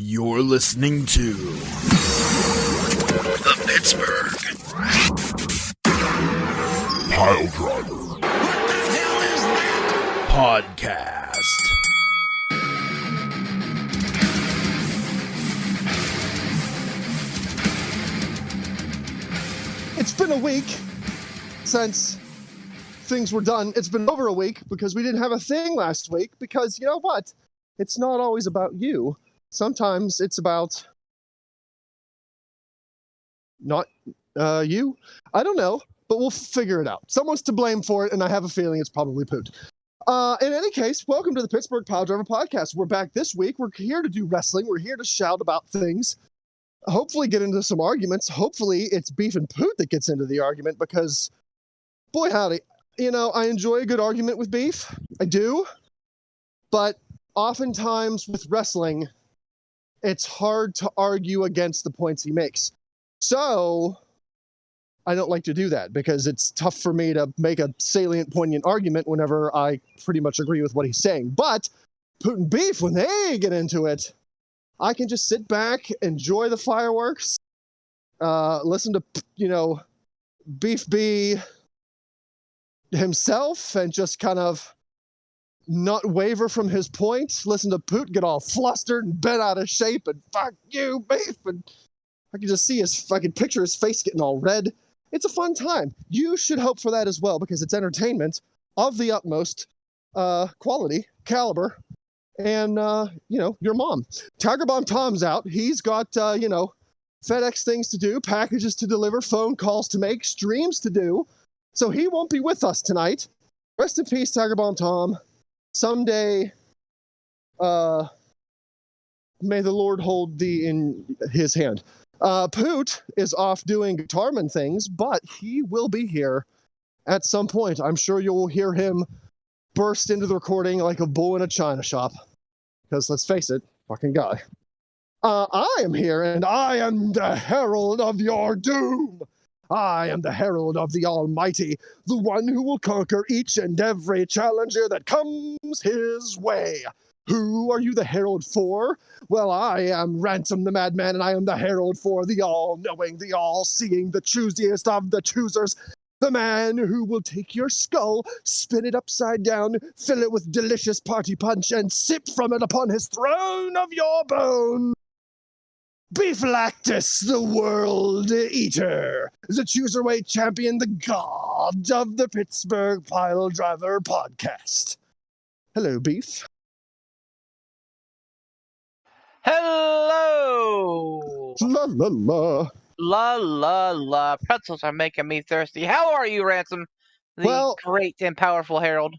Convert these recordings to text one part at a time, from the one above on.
You're listening to the Pittsburgh Piledriver. What the hell is that? Podcast. It's been a week since things were done. It's been over a week because we didn't have a thing last week because, you know what? It's not always about you. Sometimes it's about not you. I don't know, but we'll figure it out. Someone's to blame for it, and I have a feeling it's probably Poot. In any case, welcome to the Pittsburgh Piledriver Podcast. We're back this week. We're here to do wrestling. We're here to shout about things. Hopefully get into some arguments. Hopefully it's Beef and Poot that gets into the argument because, boy howdy, you know, I enjoy a good argument with Beef. I do. But oftentimes with wrestling, it's hard to argue against the points he makes. So I don't like to do that because it's tough for me to make a salient, poignant argument whenever I pretty much agree with what he's saying. But Poot and Beef, when they get into it, I can just sit back, enjoy the fireworks, listen to, you know, Beef be himself and just kind of not waver from his point. Listen to Poot get all flustered and bent out of shape and fuck you, Beef. And I can just see I can picture his face getting all red. It's a fun time. You should hope for that as well because it's entertainment of the utmost quality, caliber. And, you know, your mom. Tiger Bomb Tom's out. He's got, you know, FedEx things to do, packages to deliver, phone calls to make, streams to do. So he won't be with us tonight. Rest in peace, Tiger Bomb Tom. Someday, may the Lord hold thee in his hand. Poot is off doing guitarman things, but he will be here at some point. I'm sure you'll hear him burst into the recording like a bull in a china shop. Because let's face it, fucking guy. I am here, and I am the herald of your doom. I am the herald of the Almighty, the one who will conquer each and every challenger that comes his way. Who are you the herald for? Well, I am Ransom the Madman, and I am the herald for the all-knowing, the all-seeing, the choosiest of the choosers. The man who will take your skull, spin it upside down, fill it with delicious party punch, and sip from it upon his throne of your bone. BEEFLACTUS, the world eater, the CHOOSERWEIGHT champion, the god of the Pittsburgh Piledriver Podcast. Hello, Beef. Hello! La la la. La la la. Pretzels are making me thirsty. How are you, Ransom? The great and powerful Herald.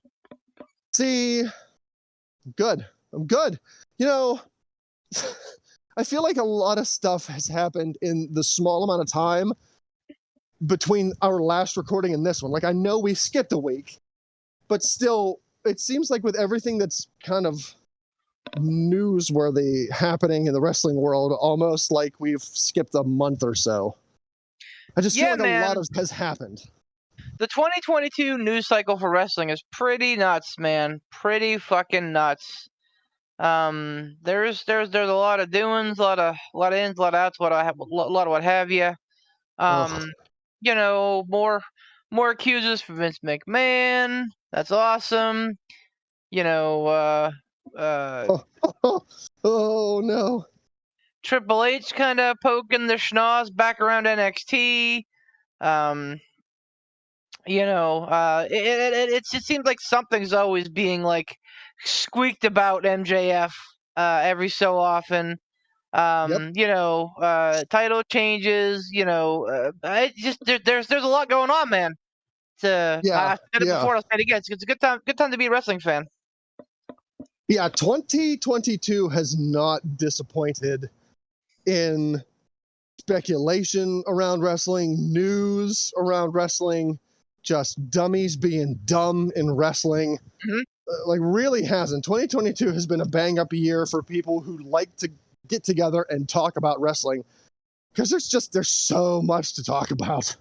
See, good. I'm good. You know, I feel like a lot of stuff has happened in the small amount of time between our last recording and this one. Like, I know we skipped a week, but still, it seems like with everything that's kind of newsworthy happening in the wrestling world, almost like we've skipped a month or so. I just feel like a lot has happened. The 2022 news cycle for wrestling is pretty nuts, man. Pretty fucking nuts. There's a lot of doings, a lot of ins, a lot of outs, a lot of what have you. You know, more accusers for Vince McMahon. That's awesome. You know, oh no. Triple H kind of poking the schnoz back around NXT. You know, it just seems like something's always being like squeaked about MJF every so often. You know, title changes. You know, there's a lot going on, man. I said it before. I'll say it again. It's a good time to be a wrestling fan. Yeah, 2022 has not disappointed in speculation around wrestling, news around wrestling, just dummies being dumb in wrestling. Mm-hmm. Like, really hasn't. 2022 has been a bang-up year for people who like to get together and talk about wrestling because there's so much to talk about.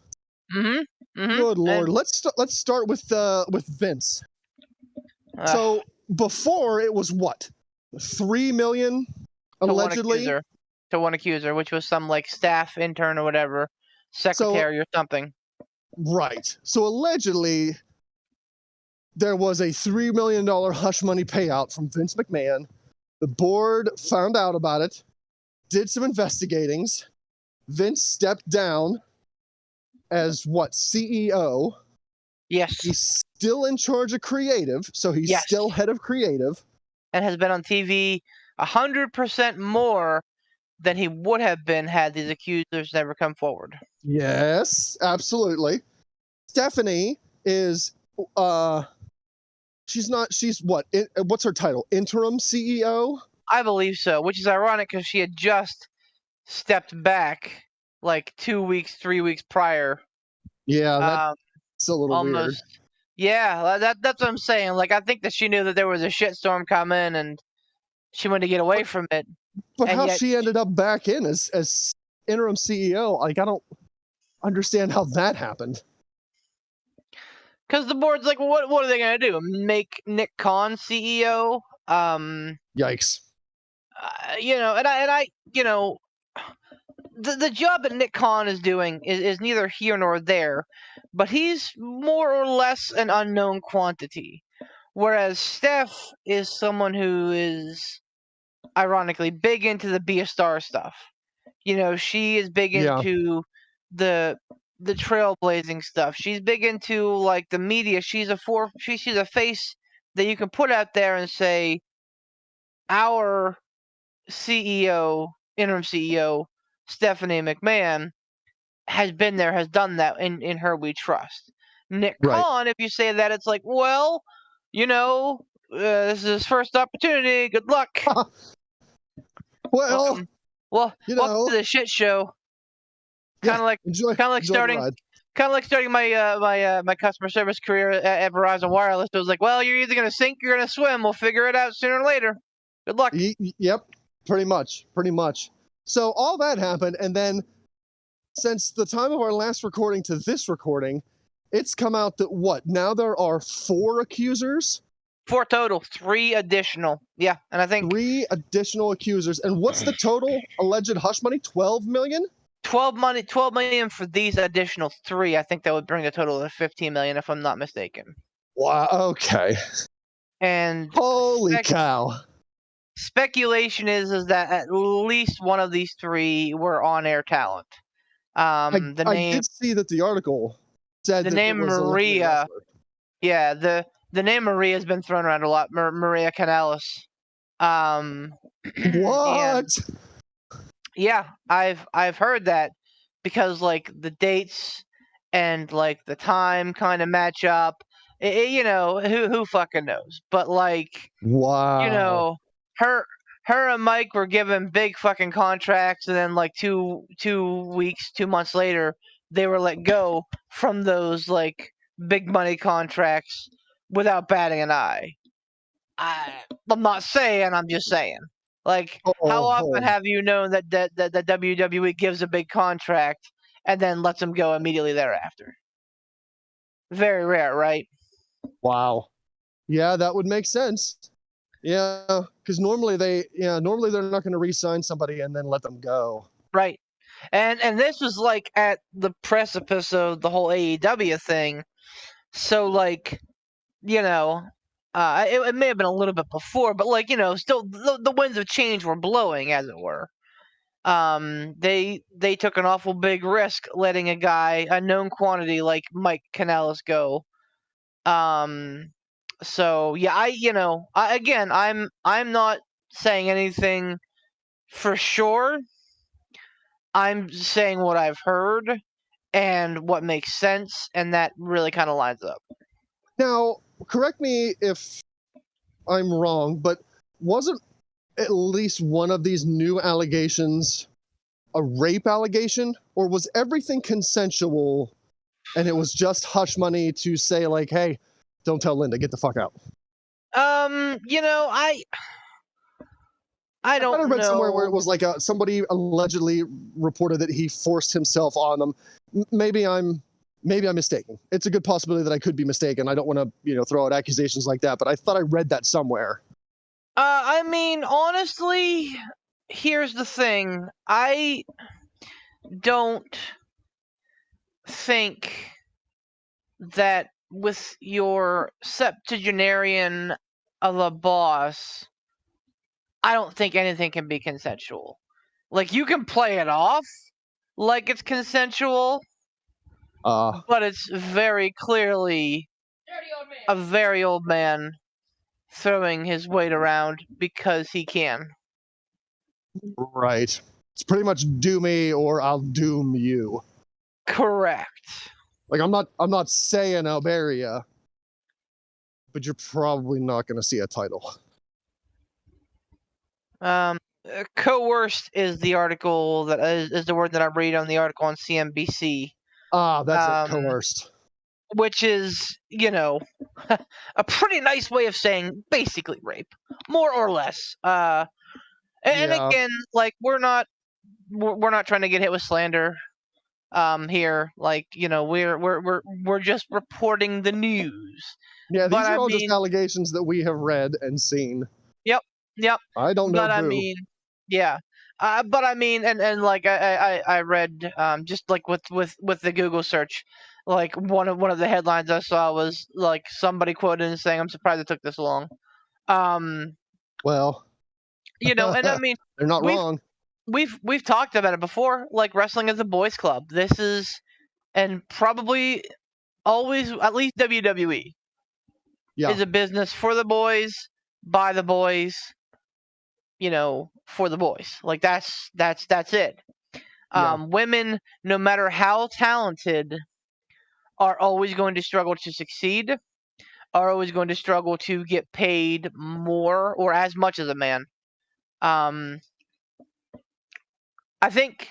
Mm-hmm. Mm-hmm. Good Lord. Let's start with Vince. So before it was what? 3 million Allegedly. To one accuser, which was some like staff intern or whatever, secretary or something. Right. So allegedly, there was a $3 million hush money payout from Vince McMahon. The board found out about it, did some investigatings. Vince stepped down as CEO. Yes. He's still in charge of creative, so he's still head of creative. And has been on TV 100% more than he would have been had these accusers never come forward. Yes, absolutely. Stephanie is, she's what? What's her title? Interim CEO? I believe so, which is ironic because she had just stepped back like 2 weeks, 3 weeks prior. Yeah, that's a little almost weird. Yeah, that's what I'm saying. Like, I think that she knew that there was a shitstorm coming and she wanted to get away from it. But how she ended up back in as interim CEO, like, I don't understand how that happened. Because the board's like, well, what are they going to do? Make Nick Khan CEO? Yikes. The job that Nick Khan is doing is neither here nor there, but he's more or less an unknown quantity. Whereas Steph is someone who is, ironically, big into the Be a Star stuff. She is big into the trailblazing stuff. She's big into like the media. She's a face that you can put out there and say, our interim CEO, Stephanie McMahon, has been there, has done that, in her we trust. Nick Khan, if you say that, it's like, well, this is his first opportunity. Good luck. Well, welcome to the shit show. Kind of like starting my customer service career at Verizon Wireless. It was like, well, you're either gonna sink, you're gonna swim. We'll figure it out sooner or later. Good luck. Yep, pretty much. So all that happened, and then since the time of our last recording to this recording, it's come out that now there are 4 accusers? 4 total, 3 additional. Yeah, and I think 3 additional accusers. And what's the total alleged hush money? 12 million? 12 million for these additional 3. I think that would bring the total to 15 million if I'm not mistaken. Wow, okay. And holy cow. Speculation is that at least one of these 3 were on-air talent. I did see that the article said the that name it was Maria. Yeah, the name Maria has been thrown around a lot. Maria Kanellis. What? Yeah, I've heard that because like the dates and like the time kind of match up. Who fucking knows? But like, wow. Her and Mike were given big fucking contracts, and then like 2 months later, they were let go from those like big money contracts without batting an eye. I'm not saying. I'm just saying. Like, how often have you known that WWE gives a big contract and then lets them go immediately thereafter? Very rare, right? Wow. Yeah, that would make sense. Yeah, because normally they're not going to re-sign somebody and then let them go. Right. And this was like at the precipice of the whole AEW thing. So like, it may have been a little bit before, but like, still the winds of change were blowing, as it were. They took an awful big risk letting a known quantity like Mike Kanellis go. So yeah, I'm not saying anything for sure. I'm saying what I've heard and what makes sense, and that really kind of lines up. Now, correct me if I'm wrong, but wasn't at least one of these new allegations a rape allegation, or was everything consensual and it was just hush money to say like, hey, don't tell Linda, get the fuck out? I don't know. I read somewhere where it was like somebody allegedly reported that he forced himself on them. Maybe I'm mistaken. It's a good possibility that I could be mistaken. I don't want to, throw out accusations like that, but I thought I read that somewhere. I mean, honestly, here's the thing. I don't think that with your septuagenarian of a boss, I don't think anything can be consensual. Like, you can play it off like it's consensual, but it's very clearly a very old man throwing his weight around because he can. Right. It's pretty much do me or I'll doom you. Correct. Like, I'm not saying I'll bury ya, but you're probably not going to see a title. Coerced is the article that is the word that I read on the article on CNBC. That's it, coerced. Which is, a pretty nice way of saying basically rape, more or less. And again, like, we're not trying to get hit with slander here. Like, we're just reporting the news. Yeah, these are all just allegations that we have read and seen. Yep. I don't know. But I mean, yeah. But I mean, and like I read just like with the Google search, like one of the headlines I saw was like somebody quoted and saying, "I'm surprised it took this long." Well, and I mean, they're not wrong. We've talked about it before. Like, wrestling is a boys' club. This is, and probably always, at least WWE is a business for the boys, by the boys. For the boys. Like, that's it. Women, no matter how talented, are always going to struggle to succeed, are always going to struggle to get paid more or as much as a man. I think,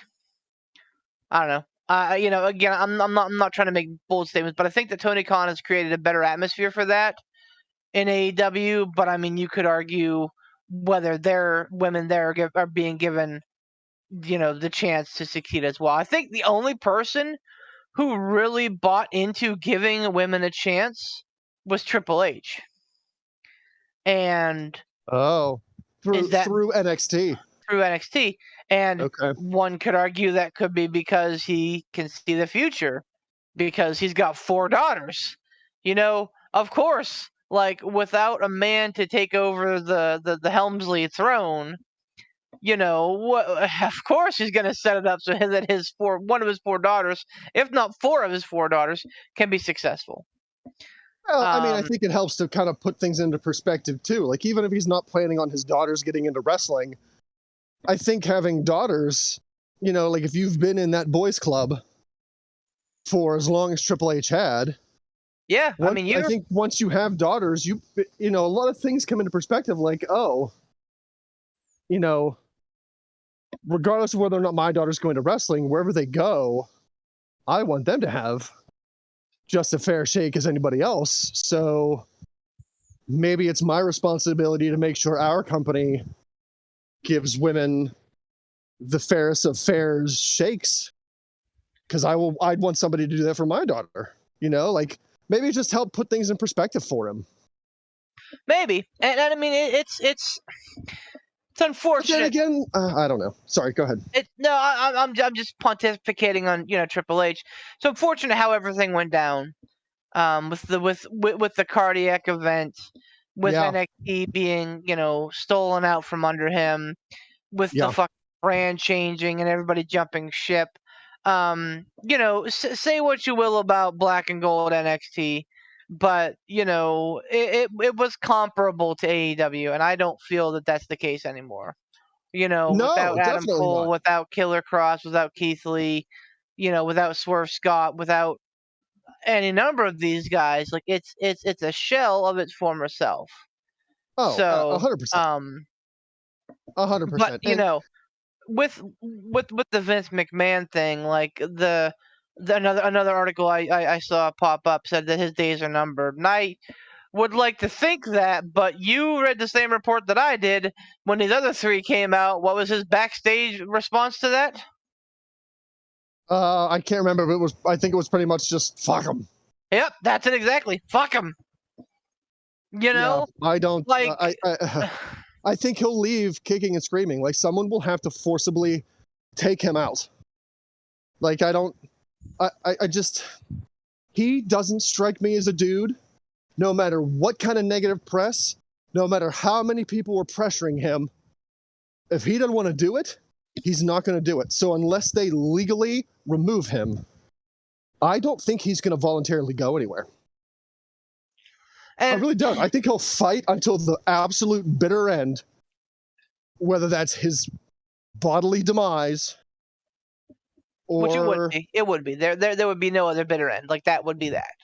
I don't know. Again, I'm not trying to make bold statements, but I think that Tony Khan has created a better atmosphere for that in AEW. But I mean, you could argue whether their women there are being given, the chance to succeed as well. I think the only person who really bought into giving women a chance was Triple H. And through NXT. Through NXT. And one could argue that could be because he can see the future, because he's got 4 daughters. Of course, like, without a man to take over the Helmsley throne, of course he's going to set it up so that one of his 4 daughters, if not 4 of his 4 daughters, can be successful. Well, I mean, I think it helps to kind of put things into perspective too. Like, even if he's not planning on his daughters getting into wrestling, I think having daughters, like, if you've been in that boys' club for as long as Triple H had. Yeah, I think once you have daughters, a lot of things come into perspective. Like, regardless of whether or not my daughter's going to wrestling, wherever they go, I want them to have just a fair shake as anybody else. So maybe it's my responsibility to make sure our company gives women the fairest of fairs shakes, because I'd want somebody to do that for my daughter. Like, maybe just help put things in perspective for him. Maybe, and I mean, it's unfortunate. Again, I don't know. Sorry, go ahead. I'm just pontificating on Triple H. It's unfortunate how everything went down, with the cardiac event, with NXT being stolen out from under him, with the fucking brand changing and everybody jumping ship. Say what you will about Black and Gold NXT, but it was comparable to AEW, and I don't feel that that's the case anymore. Without Adam Cole, without Killer Cross, without Keith Lee, without Swerve Scott, without any number of these guys, like, it's a shell of its former self. Oh, so 100%. 100%. But with the Vince McMahon thing, like, another article I saw pop up said that his days are numbered, and I would like to think that, but you read the same report that I did when these other 3 came out. What was his backstage response to that? I can't remember, but I think it was pretty much just fuck him. Yep, that's it exactly. Fuck him. I don't like. I think he'll leave kicking and screaming. Like, someone will have to forcibly take him out. Like, I just, he doesn't strike me as a dude, no matter what kind of negative press, no matter how many people were pressuring him. If he doesn't want to do it, he's not going to do it. So unless they legally remove him, I don't think he's going to voluntarily go anywhere. And I really don't. I think he'll fight until the absolute bitter end, whether that's his bodily demise or... which it would be. It would be. There would be no other bitter end. Like, that would be that.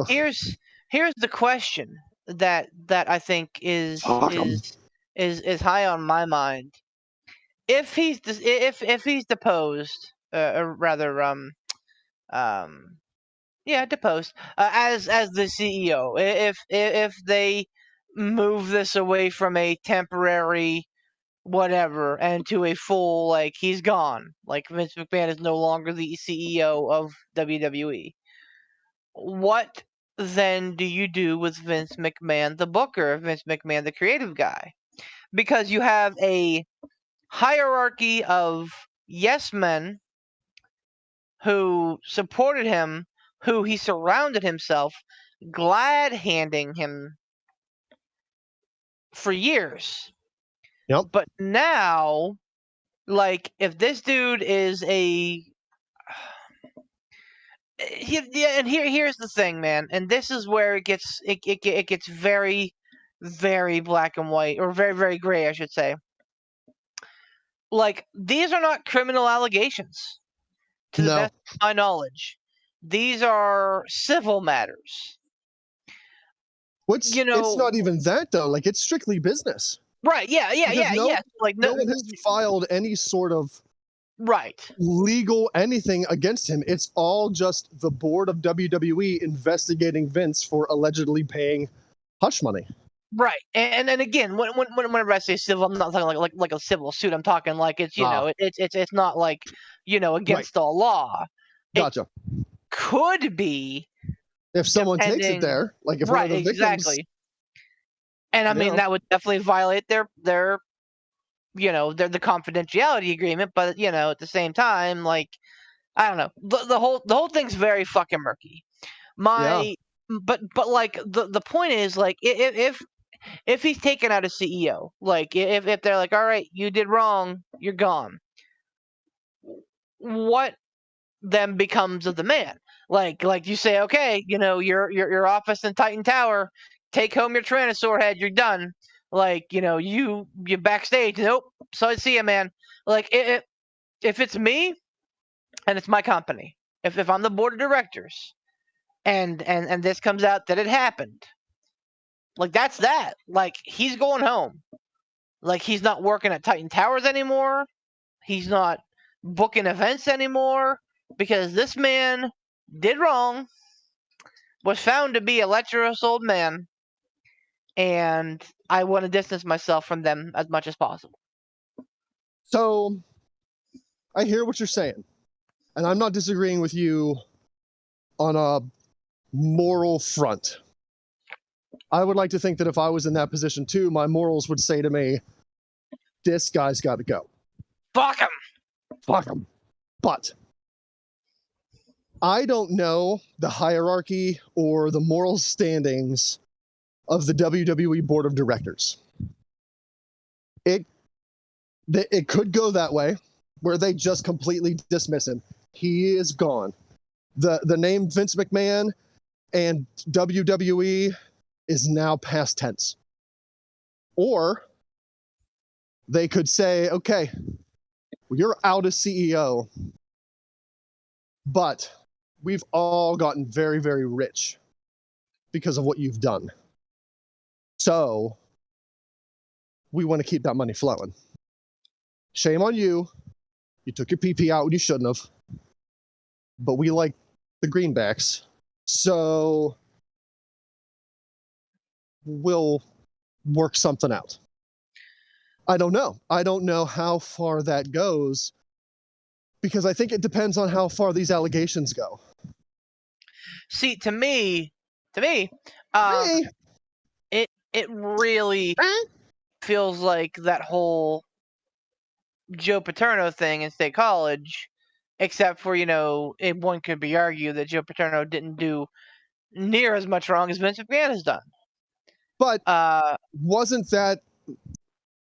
Here's the question that I think is high on my mind. If he's deposed, or rather, deposed as the CEO. If they move this away from a temporary whatever and to a full, like, he's gone, like Vince McMahon is no longer the CEO of WWE. What then do you do with Vince McMahon, the booker, Vince McMahon, the creative guy? Because you have a hierarchy of yes men who supported him, who he surrounded himself, glad-handing him for years. Yep. But now, like, if this dude is a... and here's the thing, man, and this is where it gets very, very black and white, or very, very gray, I should say. Like, these are not criminal allegations, to the best of my knowledge. These are civil matters. It's not even that, though. Like, it's strictly business. Right, yeah. Like, no one has filed any sort of legal anything against him. It's all just the board of WWE investigating Vince for allegedly paying hush money. Right, and again, whenever I say civil, I'm not talking like a civil suit. I'm talking like it's it's not like against the law. Gotcha. It could be if someone takes it there, like if one of the victims, exactly. And I mean that would definitely violate their the confidentiality agreement, but at the same time, like, I don't know, the whole thing's very fucking murky. But like the point is, like, if he's taken out as CEO, like if they're like, all right, you did wrong, you're gone, what then becomes of the man? Like you say, okay, your office in Titan Tower, take home your Tyrannosaur head, you're done. Like, you backstage, nope, so I see you, man. Like, if it's me and it's my company, if I'm the board of directors and this comes out that it happened, like, that's that. Like, he's going home. Like, he's not working at Titan Towers anymore. He's not booking events anymore, because this man did wrong, was found to be a lecherous old man, and I want to distance myself from them as much as possible. So, I hear what you're saying, and I'm not disagreeing with you on a moral front. I would like to think that if I was in that position too, my morals would say to me, this guy's got to go. Fuck him! Fuck him. But I don't know the hierarchy or the moral standings of the WWE Board of Directors. It could go that way, where they just completely dismiss him. He is gone. The name Vince McMahon and WWE is now past tense. Or they could say, okay, you're out as CEO, but we've all gotten very, very rich because of what you've done. So we want to keep that money flowing. Shame on you. You took your PP out when you shouldn't have. But we like the greenbacks. So we'll work something out. I don't know. I don't know how far that goes, because I think it depends on how far these allegations go. See, to me, it really feels like that whole Joe Paterno thing in State College, except for, one could be argued that Joe Paterno didn't do near as much wrong as Vince McMahon has done. But wasn't that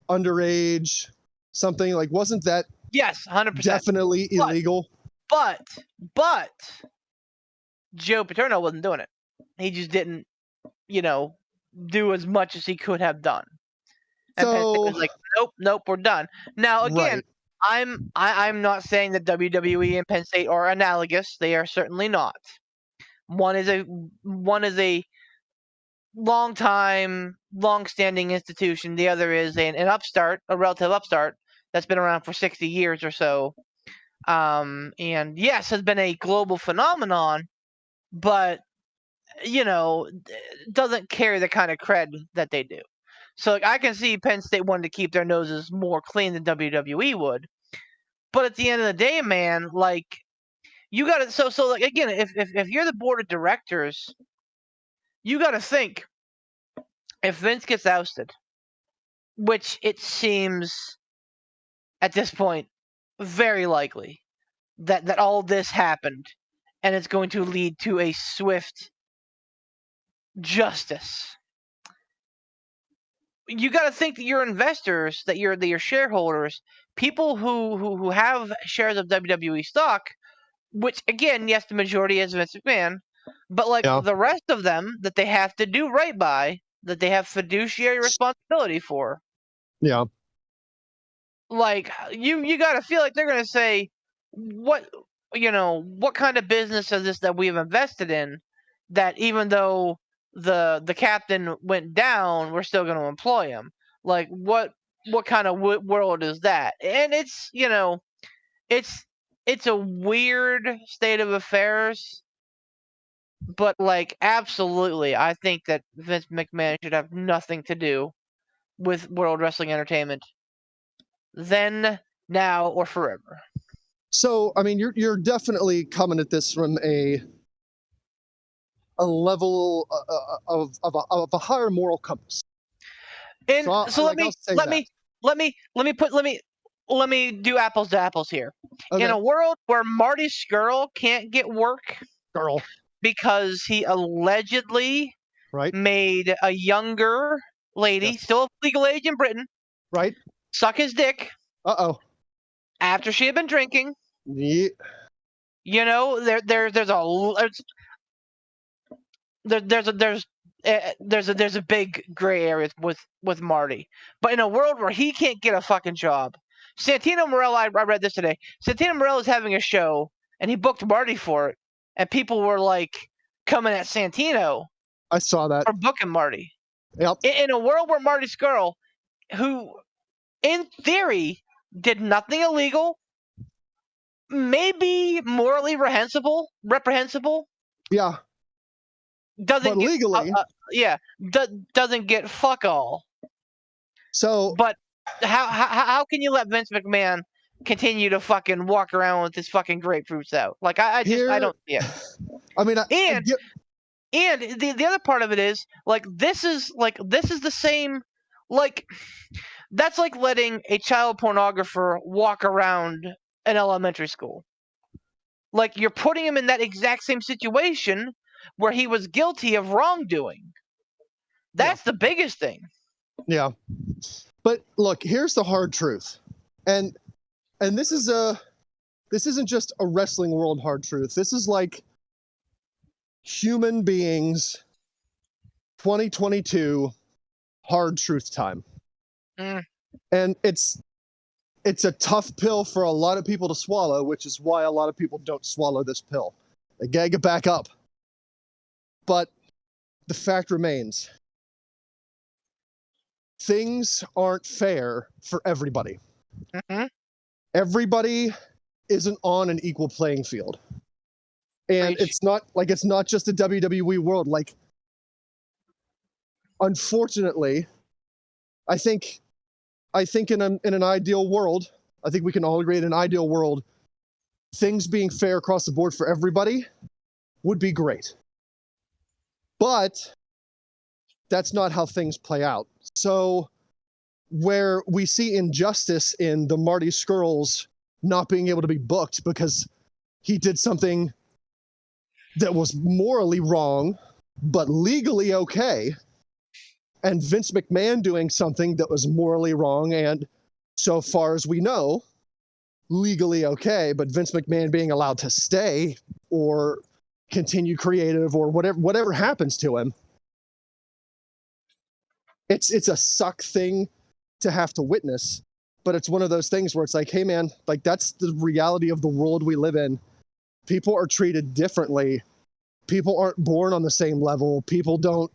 underage something? Like, wasn't that yes, 100%. Definitely illegal? But Joe Paterno wasn't doing it. He just didn't, do as much as he could have done. And Penn State was like, nope, we're done. Now, again, right. I'm not saying that WWE and Penn State are analogous. They are certainly not. One is a long-standing institution. The other is an upstart, a relative upstart that's been around for 60 years or so. And yes, has been a global phenomenon, but doesn't carry the kind of cred that they do. So I can see Penn State wanting to keep their noses more clean than WWE would. But at the end of the day, man, like, you got to so like, again, if you're the board of directors, you got to think, if Vince gets ousted, which it seems at this point very likely that all this happened, and it's going to lead to a swift justice. You got to think that your investors, that your shareholders, people who have shares of WWE stock, which again, yes, the majority is Vince McMahon, but like the rest of them that they have to do right by, that they have fiduciary responsibility for. Yeah. Like, you got to feel like they're going to say, what kind of business is this that we've invested in, that even though the captain went down, we're still going to employ him? Like, what kind of world is that? And it's it's a weird state of affairs, but like, absolutely, I think that Vince McMahon should have nothing to do with World Wrestling Entertainment, then, now, or forever. So, I mean, you're definitely coming at this from a level of a higher moral compass. And so let me do apples to apples here. Okay. In a world where Marty Scurll can't get work because he allegedly made a younger lady, still of legal age in Britain, suck his dick. After she had been drinking. Yeah. There's a big gray area with Marty. But in a world where he can't get a fucking job, Santino Marella, I read this today. Santino Marella is having a show, and he booked Marty for it, and people were like coming at Santino. I saw that. For booking Marty. Yep. In a world where Marty Scurll, who in theory did nothing illegal, maybe morally reprehensible. Yeah. Doesn't get, legally. Doesn't get fuck all. So. But how can you let Vince McMahon continue to fucking walk around with his fucking grapefruits out? Like, I don't see it. I mean, and the other part of it is, like, this is the same, like, that's like letting a child pornographer walk around an elementary school. Like, you're putting him in that exact same situation where he was guilty of wrongdoing. That's the biggest thing. Yeah. But look, here's the hard truth. And this isn't just a wrestling world hard truth. This is like human beings 2022 hard truth time. And it's a tough pill for a lot of people to swallow, which is why a lot of people don't swallow this pill. They gag it back up. But the fact remains, things aren't fair for everybody. Mm-hmm. Everybody isn't on an equal playing field. And it's not just a WWE world. Like, unfortunately, I think in an ideal world, I think we can all agree in an ideal world, things being fair across the board for everybody would be great. But that's not how things play out. So where we see injustice in the Marty Scurlls not being able to be booked because he did something that was morally wrong, but legally okay, and Vince McMahon doing something that was morally wrong and, so far as we know, legally okay, but Vince McMahon being allowed to stay or continue creative or whatever happens to him. It's a suck thing to have to witness, but it's one of those things where it's like, hey man, like that's the reality of the world we live in. People are treated differently. People aren't born on the same level. People don't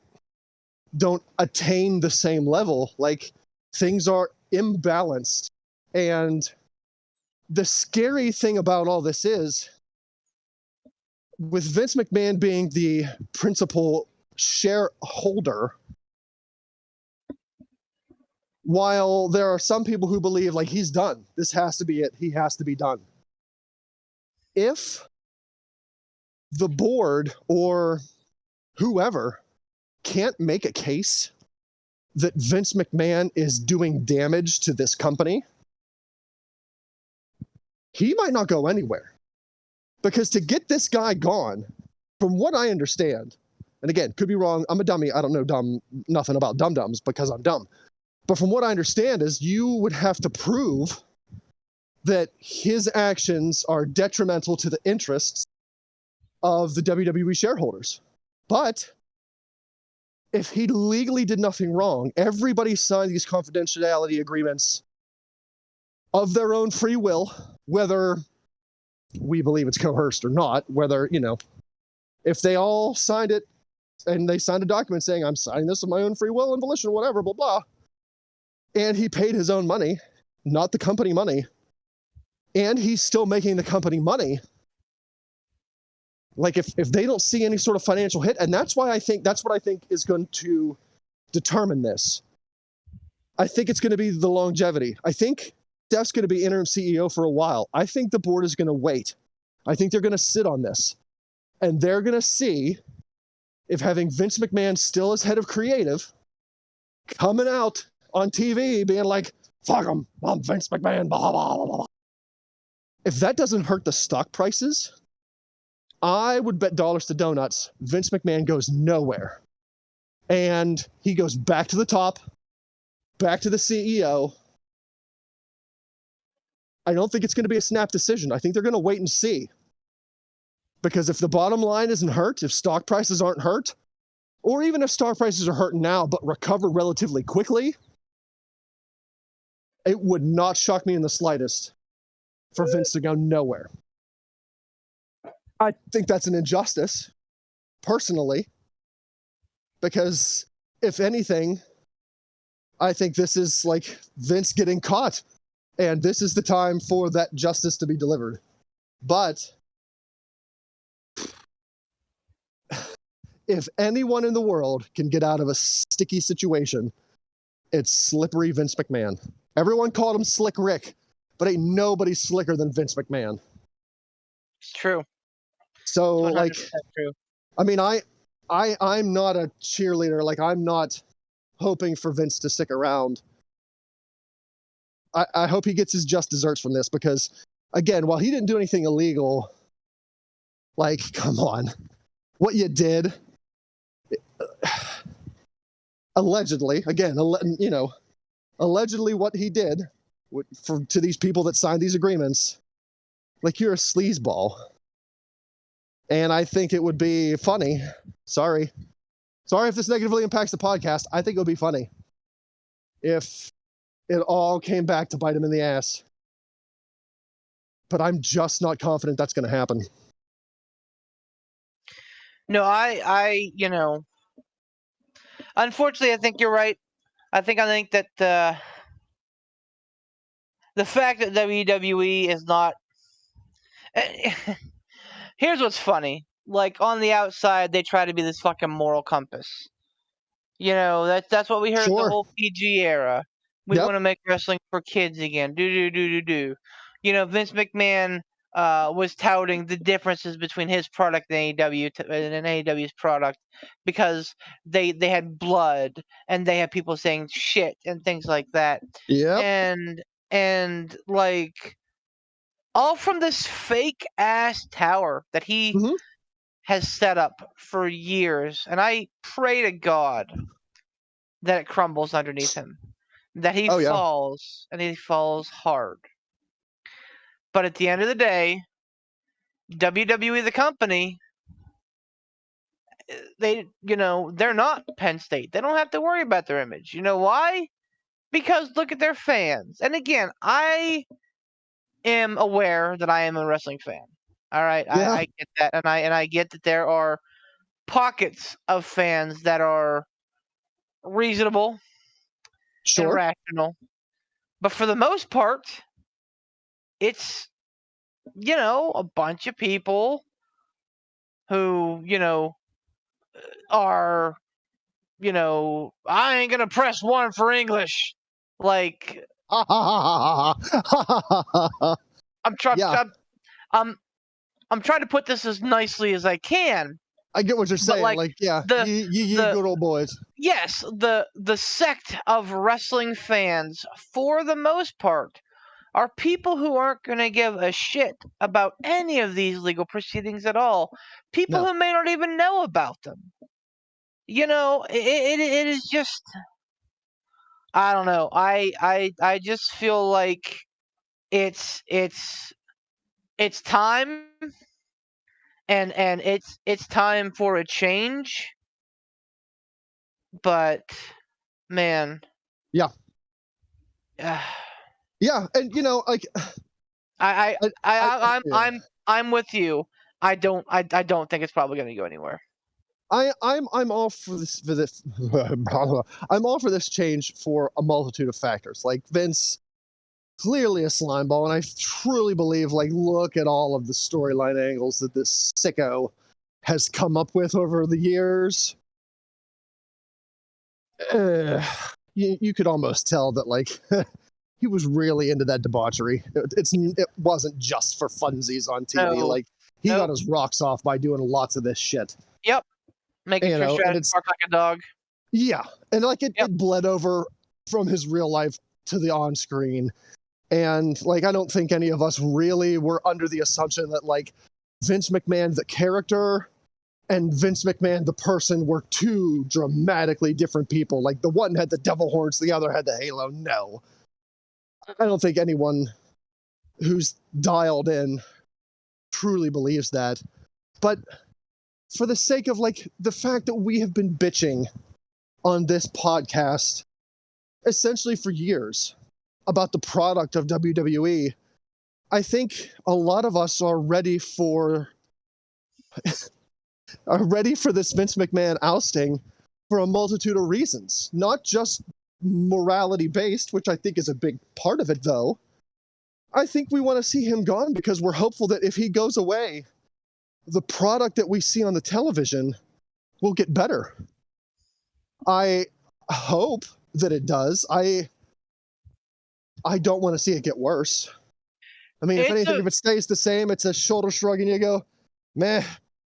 attain the same level. Like, things are imbalanced. And the scary thing about all this is, with Vince McMahon being the principal shareholder, while there are some people who believe like he's done, this has to be it, he has to be done. If the board or whoever can't make a case that Vince McMahon is doing damage to this company, he might not go anywhere. Because to get this guy gone, from what I understand, and again, could be wrong, I'm a dummy, I don't know nothing about dum-dums because I'm dumb. But from what I understand is you would have to prove that his actions are detrimental to the interests of the WWE shareholders. But if he legally did nothing wrong, everybody signed these confidentiality agreements of their own free will, whether we believe it's coerced or not, whether, if they all signed it and they signed a document saying, I'm signing this of my own free will and volition, whatever, blah, blah, and he paid his own money, not the company money, and he's still making the company money. Like, if they don't see any sort of financial hit, and that's what I think is going to determine this. I think it's going to be the longevity. I think Steph's going to be interim CEO for a while. I think the board is going to wait. I think they're going to sit on this. And they're going to see if having Vince McMahon still as head of creative, coming out on TV being like, fuck him, I'm Vince McMahon, blah, blah, blah, blah. If that doesn't hurt the stock prices, I would bet dollars to donuts Vince McMahon goes nowhere. And he goes back to the top, back to the CEO. I don't think it's going to be a snap decision. I think they're going to wait and see. Because if the bottom line isn't hurt, if stock prices aren't hurt, or even if stock prices are hurt now but recover relatively quickly, it would not shock me in the slightest for Vince to go nowhere. I think that's an injustice, personally, because if anything, I think this is like Vince getting caught, and this is the time for that justice to be delivered. But if anyone in the world can get out of a sticky situation, it's slippery Vince McMahon. Everyone called him Slick Rick, but ain't nobody slicker than Vince McMahon. It's true. So, like, true. I mean, I'm not a cheerleader. Like, I'm not hoping for Vince to stick around. I hope he gets his just desserts from this because, again, while he didn't do anything illegal, like, come on. What you did, allegedly, again, allegedly what he did to these people that signed these agreements, like, you're a sleazeball. And I think it would be funny. Sorry if this negatively impacts the podcast. I think it would be funny if it all came back to bite him in the ass. But I'm just not confident that's going to happen. No, unfortunately, I think you're right. I think that the fact that WWE is not. Here's what's funny. Like, on the outside, they try to be this fucking moral compass. That's what we heard the whole PG era. We want to make wrestling for kids again. Do. Vince McMahon was touting the differences between his product and AEW's product, because they had blood and they had people saying shit and things like that, Yep. and like all from this fake ass tower that he Mhm. has set up for years, and I pray to God that it crumbles underneath him, that he Oh, yeah. falls, and he falls hard. But at the end of the day, WWE the company, they're not Penn State. They don't have to worry about their image. You know why? Because look at their fans. And again, I am aware that I am a wrestling fan. All right, Yeah. I get that, and I get that there are pockets of fans that are reasonable and Sure. rational, but for the most part, it's a bunch of people who are I ain't gonna press one for English. Like I'm trying. Yeah. I'm trying to put this as nicely as I can. I get what you're saying. like, Yeah, the- ye the- good old boys. Yes, the sect of wrestling fans, for the most part, are people who aren't going to give a shit about any of these legal proceedings at all. People No. who may not even know about them. It is just, I don't know. I just feel like it's time, and it's time for a change. But man, Yeah. uh, Yeah, and like I'm with you. I don't think it's probably going to go anywhere. I'm all for this I'm all for this change for a multitude of factors. Like Vince, clearly a slimeball, and I truly believe, like, look at all of the storyline angles that this sicko has come up with over the years. You could almost tell that, like, he was really into that debauchery. It wasn't just for funsies on TV. No. Like, he Nope. got his rocks off by doing lots of this shit. Yep. Making You know, Trish and Stratus it's- bark like a dog. Yeah, and like it Yep. bled over from his real life to the on screen. And like, I don't think any of us really were under the assumption that, like, Vince McMahon, the character, and Vince McMahon, the person, were two dramatically different people. Like, the one had the devil horns, the other had the halo. No. I don't think anyone who's dialed in truly believes that. But for the sake of, like, the fact that we have been bitching on this podcast essentially for years about the product of WWE, I think a lot of us are ready for this Vince McMahon ousting for a multitude of reasons, not just morality based, which I think is a big part of it, though. I think we want to see him gone because we're hopeful that if he goes away, the product that we see on the television will get better. I hope that it does. I don't want to see it get worse. I mean, if anything, if it stays the same, it's a shoulder shrug and you go, meh,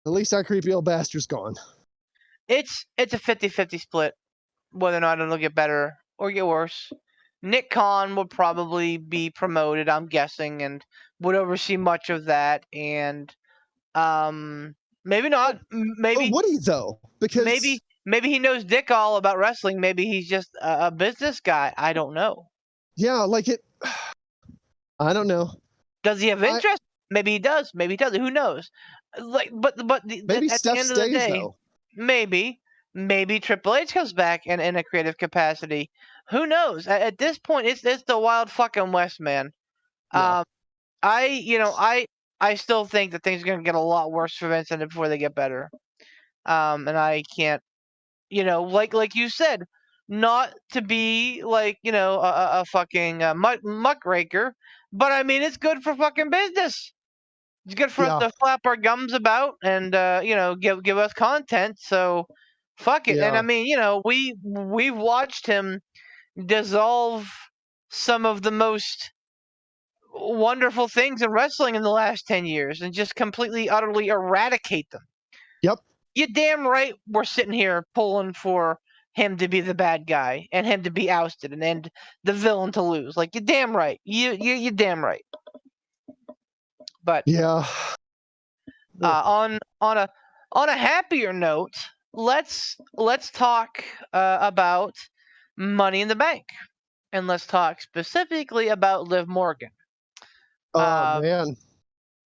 at least that creepy old bastard's gone. It's a 50-50 split, whether or not it'll get better or get worse. Nick Khan would probably be promoted, I'm guessing, and would oversee much of that. And maybe not. Maybe Or would he, though? Because maybe he knows dick all about wrestling. Maybe he's just a business guy. I don't know. Yeah, like it. I don't know. Does he have interest? Maybe he does. Maybe he doesn't. Who knows? Like, maybe at Steph the end stays, of the day, though. Maybe Triple H comes back in a creative capacity. Who knows? At this point, it's the wild fucking west, man. Yeah. I still think that things are gonna get a lot worse for Vincent before they get better. And I can't, like you said, not to be like a fucking muckraker, but I mean it's good for fucking business. It's good for us to flap our gums about and give us content. So fuck it. Yeah. And I mean we've watched him dissolve some of the most wonderful things in wrestling in the last 10 years and just completely, utterly eradicate them. Yep. You damn right we're sitting here pulling for him to be the bad guy and him to be ousted and the villain to lose. Like, you damn right. You damn right. But Yeah. on a happier note, let's talk about Money in the Bank, and let's talk specifically about Liv Morgan. Oh man,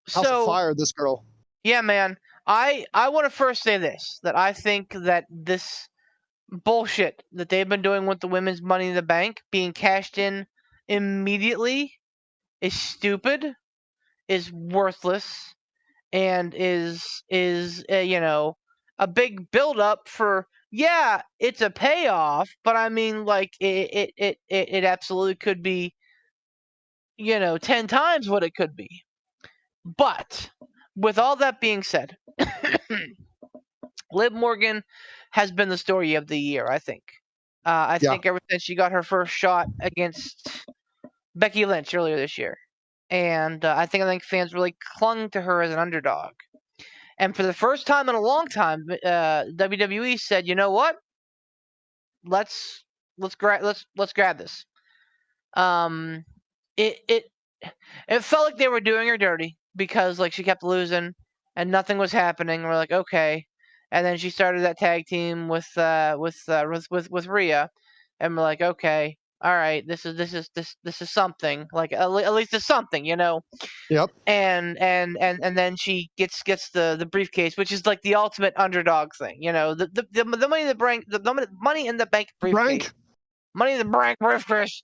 how's So fired this girl? yeah, man. I want to first say this, that I think that this bullshit that they've been doing with the women's Money in the Bank being cashed in immediately is stupid, is worthless, and is a big build up for, yeah, it's a payoff, but I mean, like, it absolutely could be 10 times what it could be. But with all that being said, Liv Morgan has been the story of the year, I think. I think ever since she got her first shot against Becky Lynch earlier this year. And I think fans really clung to her as an underdog. And for the first time in a long time, WWE said, you know what? Let's grab this. It felt like they were doing her dirty because, like, she kept losing and nothing was happening. We're like, okay. And then she started that tag team with Rhea, and we're like, okay, all right, this is something. Like, at least it's something, Yep. And then she gets the briefcase, which is like the ultimate underdog thing, the Money in the Bank, the Money in the Bank briefcase. Money in the Bank briefcase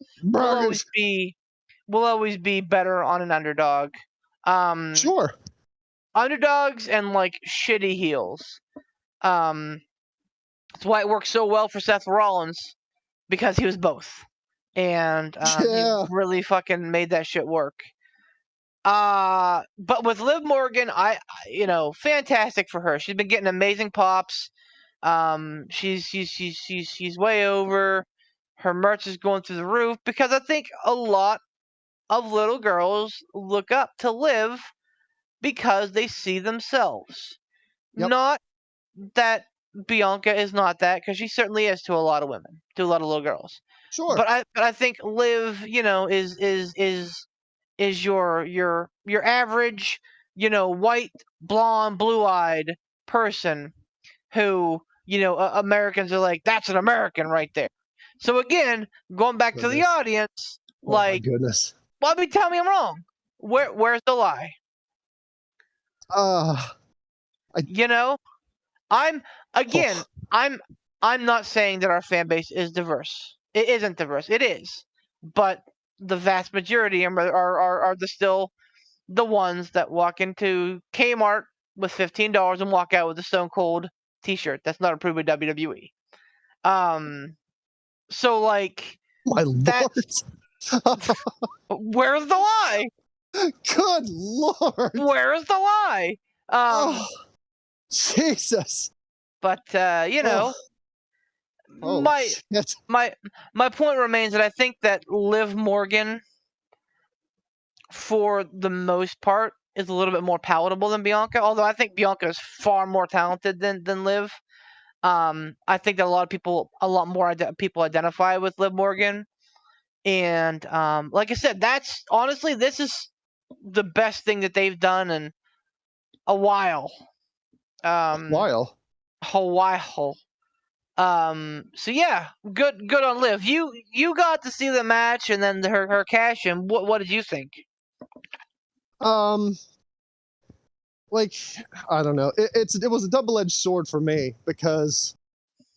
will always be better on an underdog. Sure. Underdogs and, like, shitty heels. That's why it worked so well for Seth Rollins, because he was both, and he really fucking made that shit work. But with Liv Morgan, fantastic for her. She's been getting amazing pops. She's way over. Her merch is going through the roof because I think a lot of little girls look up to Liv because they see themselves. Yep. Not that Bianca is not that, because she certainly is to a lot of women, to a lot of little girls. Sure. But I think Liv, is your average, white, blonde, blue-eyed person who, Americans are like, that's an American right there. So again, going back to the audience, like, my goodness. Well, tell me I'm wrong. Where's the lie? I'm not saying that our fan base is diverse. It isn't diverse. It is, but the vast majority are still the ones that walk into Kmart with $15 and walk out with a Stone Cold T-shirt that's not approved by WWE. So, like, my lord, where's the lie? Good lord, where's the lie? Jesus. But my point remains that I think that Liv Morgan, for the most part, is a little bit more palatable than Bianca. Although I think Bianca is far more talented than Liv. I think that a lot more people identify with Liv Morgan, and like I said, this is the best thing that they've done in a while. A while. So yeah, good on Liv. You got to see the match and then her cash in. What did you think? Like, I don't know. It was a double-edged sword for me, because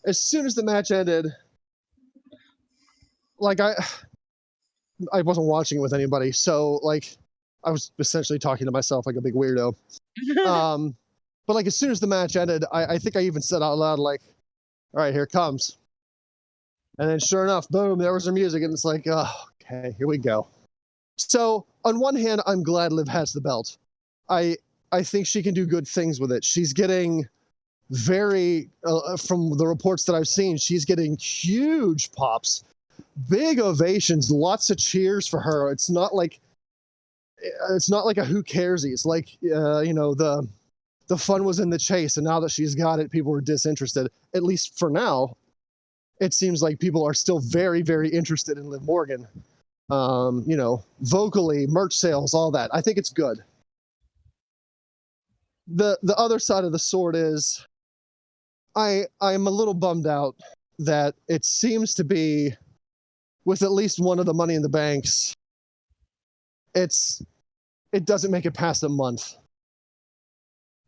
as soon as the match ended, like, I wasn't watching it with anybody, so, like, I was essentially talking to myself like a big weirdo. But, like, as soon as the match ended, I think I even said out loud, like, all right, here it comes. And then sure enough, boom, there was her music, and it's like, oh, okay, here we go. So, on one hand, I'm glad Liv has the belt. I think she can do good things with it. She's getting very, from the reports that I've seen, she's getting huge pops, big ovations, lots of cheers for her. It's not like it's not like a who caresies. It's like, the fun was in the chase, and now that she's got it, people are disinterested. At least for now, it seems like people are still very, very interested in Liv Morgan. Vocally, merch sales, all that. I think it's good. The other side of the sword is I'm a little bummed out that it seems to be, with at least one of the Money in the Banks, it doesn't make it past a month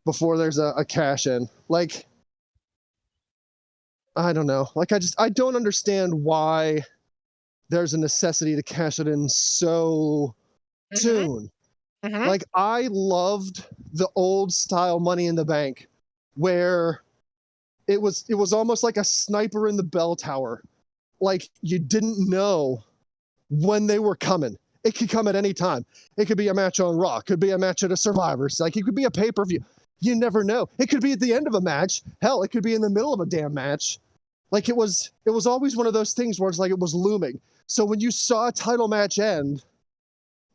before there's a cash in. Like, I don't know. Like, I don't understand why there's a necessity to cash it in so soon. Mm-hmm. Like, I loved the old style Money in the Bank where it was almost like a sniper in the bell tower. Like, you didn't know when they were coming. It could come at any time. It could be a match on Raw. It could be a match at a Survivor. Like, it could be a pay-per-view. You never know. It could be at the end of a match. Hell, it could be in the middle of a damn match. Like, it was always one of those things where it's like it was looming. So when you saw a title match end,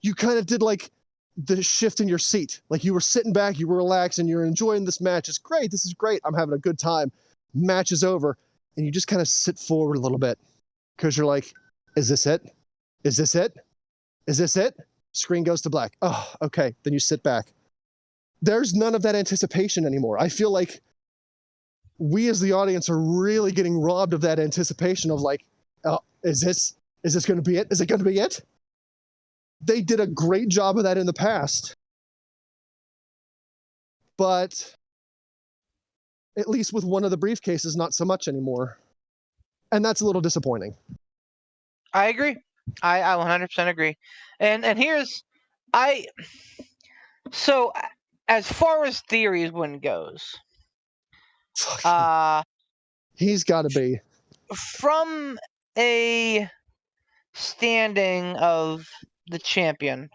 you kind of did like the shift in your seat. Like, you were sitting back, you were relaxed, and you're enjoying this match. It's great. This is great. I'm having a good time. Match is over. And you just kind of sit forward a little bit because you're like, is this it? Is this it? Is this it? Screen goes to black. Oh, okay. Then you sit back. There's none of that anticipation anymore. I feel like we as the audience are really getting robbed of that anticipation of like, oh, is this going to be it? Is it going to be it? They did a great job of that in the past. But at least with one of the briefcases, not so much anymore. And that's a little disappointing. I agree. I 100% agree. And here's, so as far as theories one goes, he's got to be. From a standing of the champion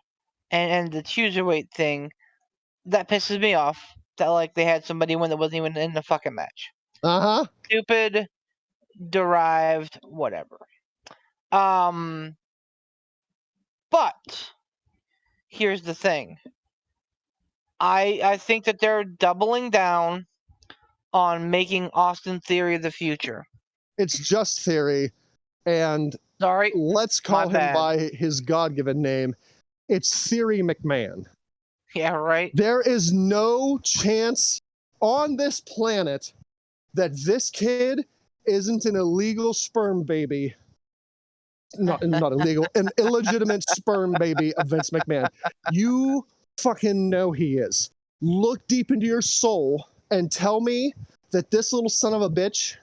and the cruiserweight thing, that pisses me off. That like they had somebody win that wasn't even in the fucking match. Stupid, derived, whatever. But here's the thing. I think that they're doubling down on making Austin Theory the future. It's just Theory, and let's call him by his God-given name. It's Theory McMahon. Yeah, right. There is no chance on this planet that this kid isn't an illegal sperm baby. Not illegal, an illegitimate sperm baby of Vince McMahon. You fucking know he is. Look deep into your soul and tell me that this little son of a bitch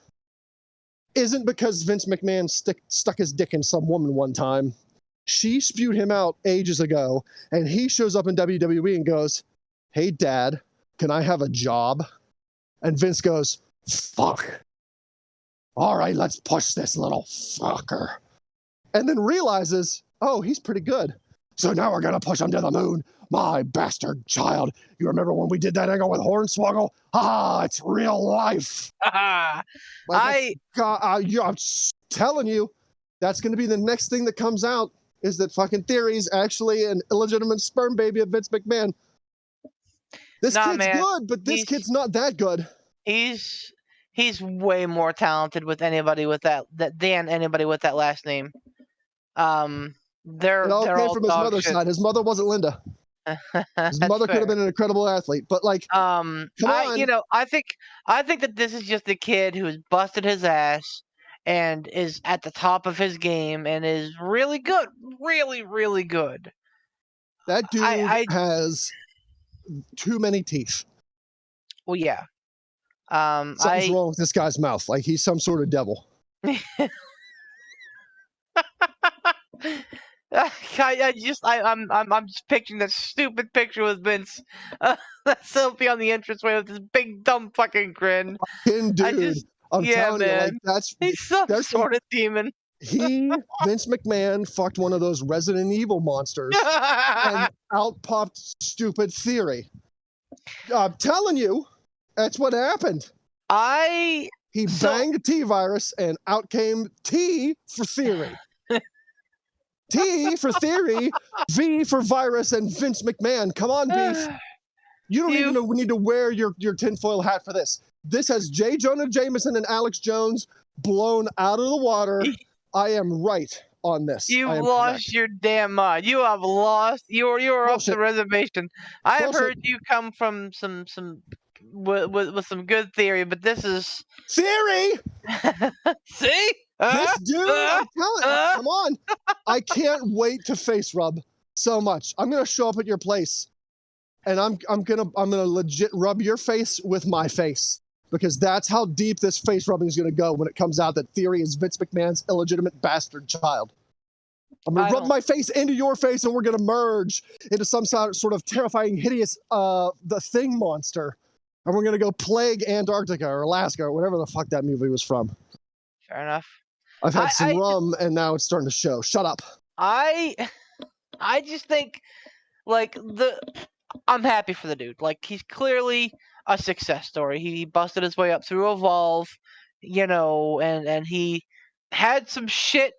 isn't because Vince McMahon stuck his dick in some woman one time. She spewed him out ages ago, and he shows up in WWE and goes, "Hey, Dad, can I have a job?" And Vince goes, "Fuck. All right, let's push this little fucker." And then realizes, oh, he's pretty good. So now we're going to push him to the moon. My bastard child. You remember when we did that angle with Hornswoggle? It's real life. I'm telling you, that's going to be the next thing that comes out, is that fucking Theory's actually an illegitimate sperm baby of Vince McMahon. This kid's good, but this kid's not that good. He's way more talented with anybody with that than anybody with that last name. It all came from his mother's side. His mother wasn't Linda. His mother could have been an incredible athlete, but like, come on. I think that this is just a kid who has busted his ass and is at the top of his game and is really good, really, really good. That dude has too many teeth. Well, yeah. Something's wrong with this guy's mouth. Like he's some sort of devil. I'm just picturing that stupid picture with Vince. That selfie on the entranceway with this big dumb fucking grin. Dude, I'm telling you, like he's some sort of demon. Vince McMahon fucked one of those Resident Evil monsters and out popped stupid Theory. I'm telling you, that's what happened. He banged T-Virus and out came T for Theory. T for Theory, V for Virus, and Vince McMahon. Come on, Beef. You don't even need to wear your tinfoil hat for this. This has J. Jonah Jameson and Alex Jones blown out of the water. I am right on this. You've lost your damn mind. You have lost. You are off the reservation. I have heard you come from some with some good theory, but this is theory. See? This dude, I'm telling you, come on. I can't wait to face rub so much. I'm gonna show up at your place, and I'm gonna legit rub your face with my face, because that's how deep this face rubbing is gonna go when it comes out that Theory is Vince McMahon's illegitimate bastard child. I'm gonna rub my face into your face, and we're gonna merge into some sort of terrifying, hideous the Thing monster, and we're gonna go plague Antarctica or Alaska or whatever the fuck that movie was from. Fair enough. I've had some rum, and now it's starting to show. Shut up. I just think, like, I'm happy for the dude. Like, he's clearly a success story. He busted his way up through Evolve, you know, and he had some shit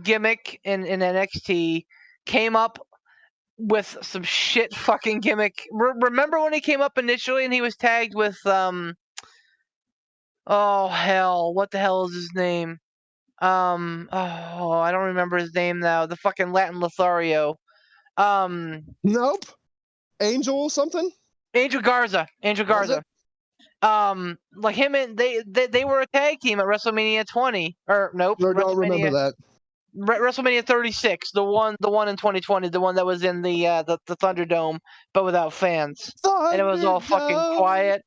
gimmick in NXT, came up with some shit fucking gimmick. Remember when he came up initially and he was tagged with, oh, hell, what the hell is his name? I don't remember his name now. The fucking Latin Lothario. Nope. Angel something? Angel Garza. Like him and they were a tag team at WrestleMania 20. Or nope. I don't remember that. WrestleMania 36, the one in 2020, the one that was in the Thunderdome, but without fans. And it was all fucking quiet.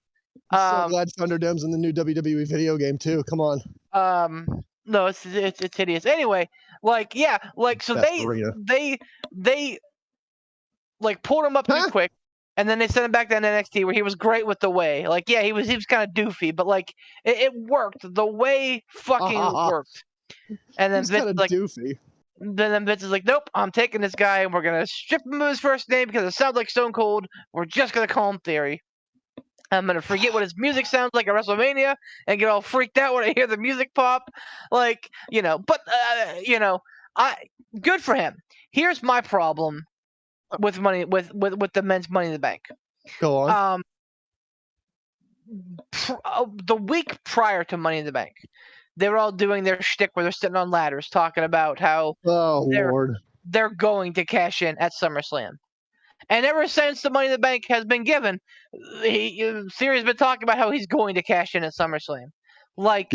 I'm so glad Thunderdome's in the new WWE video game too. Come on. No, it's hideous. Anyway, like, yeah, like, so they like pulled him up too quick, and then they sent him back to NXT where he was great with the way. Like, yeah, he was kind of doofy, but like it worked. The way fucking worked. And then Vince like doofy. Then Vince is like, nope, I'm taking this guy and we're gonna strip him of his first name because it sounds like Stone Cold. We're just gonna call him Theory. I'm gonna forget what his music sounds like at WrestleMania and get all freaked out when I hear the music pop, like, you know. But you know, good for him. Here's my problem with the men's Money in the Bank. Go on. The week prior to Money in the Bank, they were all doing their shtick where they're sitting on ladders talking about how they're going to cash in at SummerSlam. And ever since the Money in the Bank has been given, Theory's been talking about how he's going to cash in at SummerSlam. Like,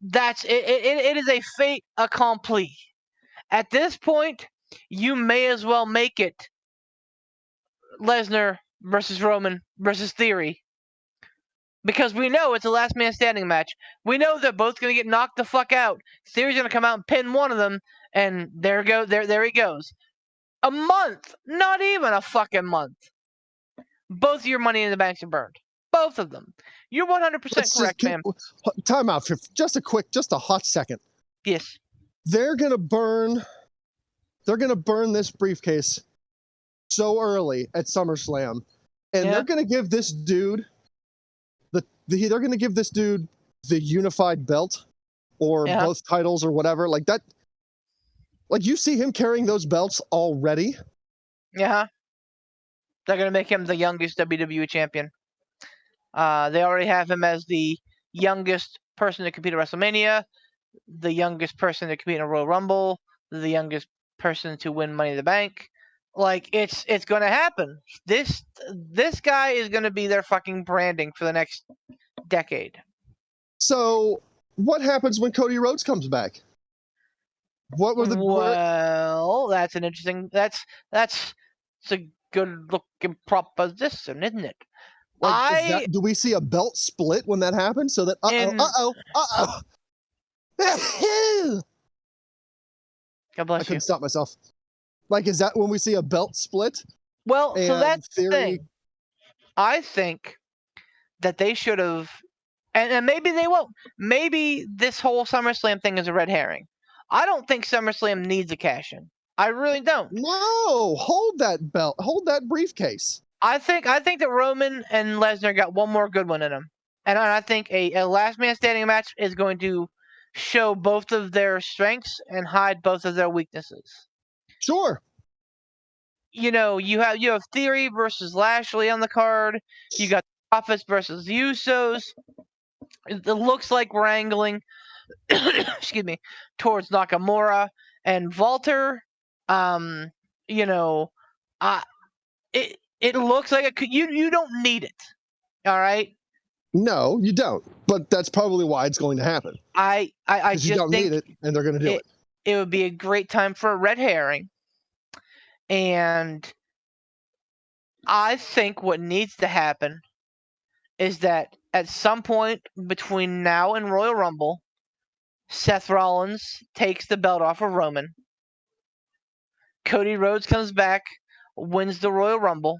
that's it. It is a fait accompli. At this point, you may as well make it Lesnar versus Roman versus Theory. Because we know it's a last man standing match. We know they're both going to get knocked the fuck out. Theory's going to come out and pin one of them, and there he goes. A month, not even a fucking month. Both of your Money in the Banks are burned. Both of them. You're 100% correct, man. Time out for just a hot second. Yes. They're gonna burn this briefcase so early at SummerSlam, and they're gonna give this dude the unified belt or both titles or whatever, like that. Like, you see him carrying those belts already? Yeah. They're going to make him the youngest WWE champion. They already have him as the youngest person to compete at WrestleMania, the youngest person to compete in a Royal Rumble, the youngest person to win Money in the Bank. Like, it's going to happen. This guy is going to be their fucking branding for the next decade. So, what happens when Cody Rhodes comes back? Well, that's an interesting. That's a good looking proposition, isn't it? Like, do we see a belt split when that happens? So that God bless I couldn't stop myself. Like, is that when we see a belt split? Well, so that's the thing. I think that they should have, and maybe they won't. Maybe this whole SummerSlam thing is a red herring. I don't think SummerSlam needs a cash-in. I really don't. No, hold that belt. Hold that briefcase. I think that Roman and Lesnar got one more good one in them. And I think a last man standing match is going to show both of their strengths and hide both of their weaknesses. Sure. You have Theory versus Lashley on the card. You got Profits versus Usos. It looks like we're angling, excuse me, towards Nakamura and Walter. You know, it looks like you don't need it. All right. No, you don't. But that's probably why it's going to happen. I Because just you don't think need it, and they're going to do it. It would be a great time for a red herring. And I think what needs to happen is that at some point between now and Royal Rumble, Seth Rollins takes the belt off of Roman. Cody Rhodes comes back, wins the Royal Rumble,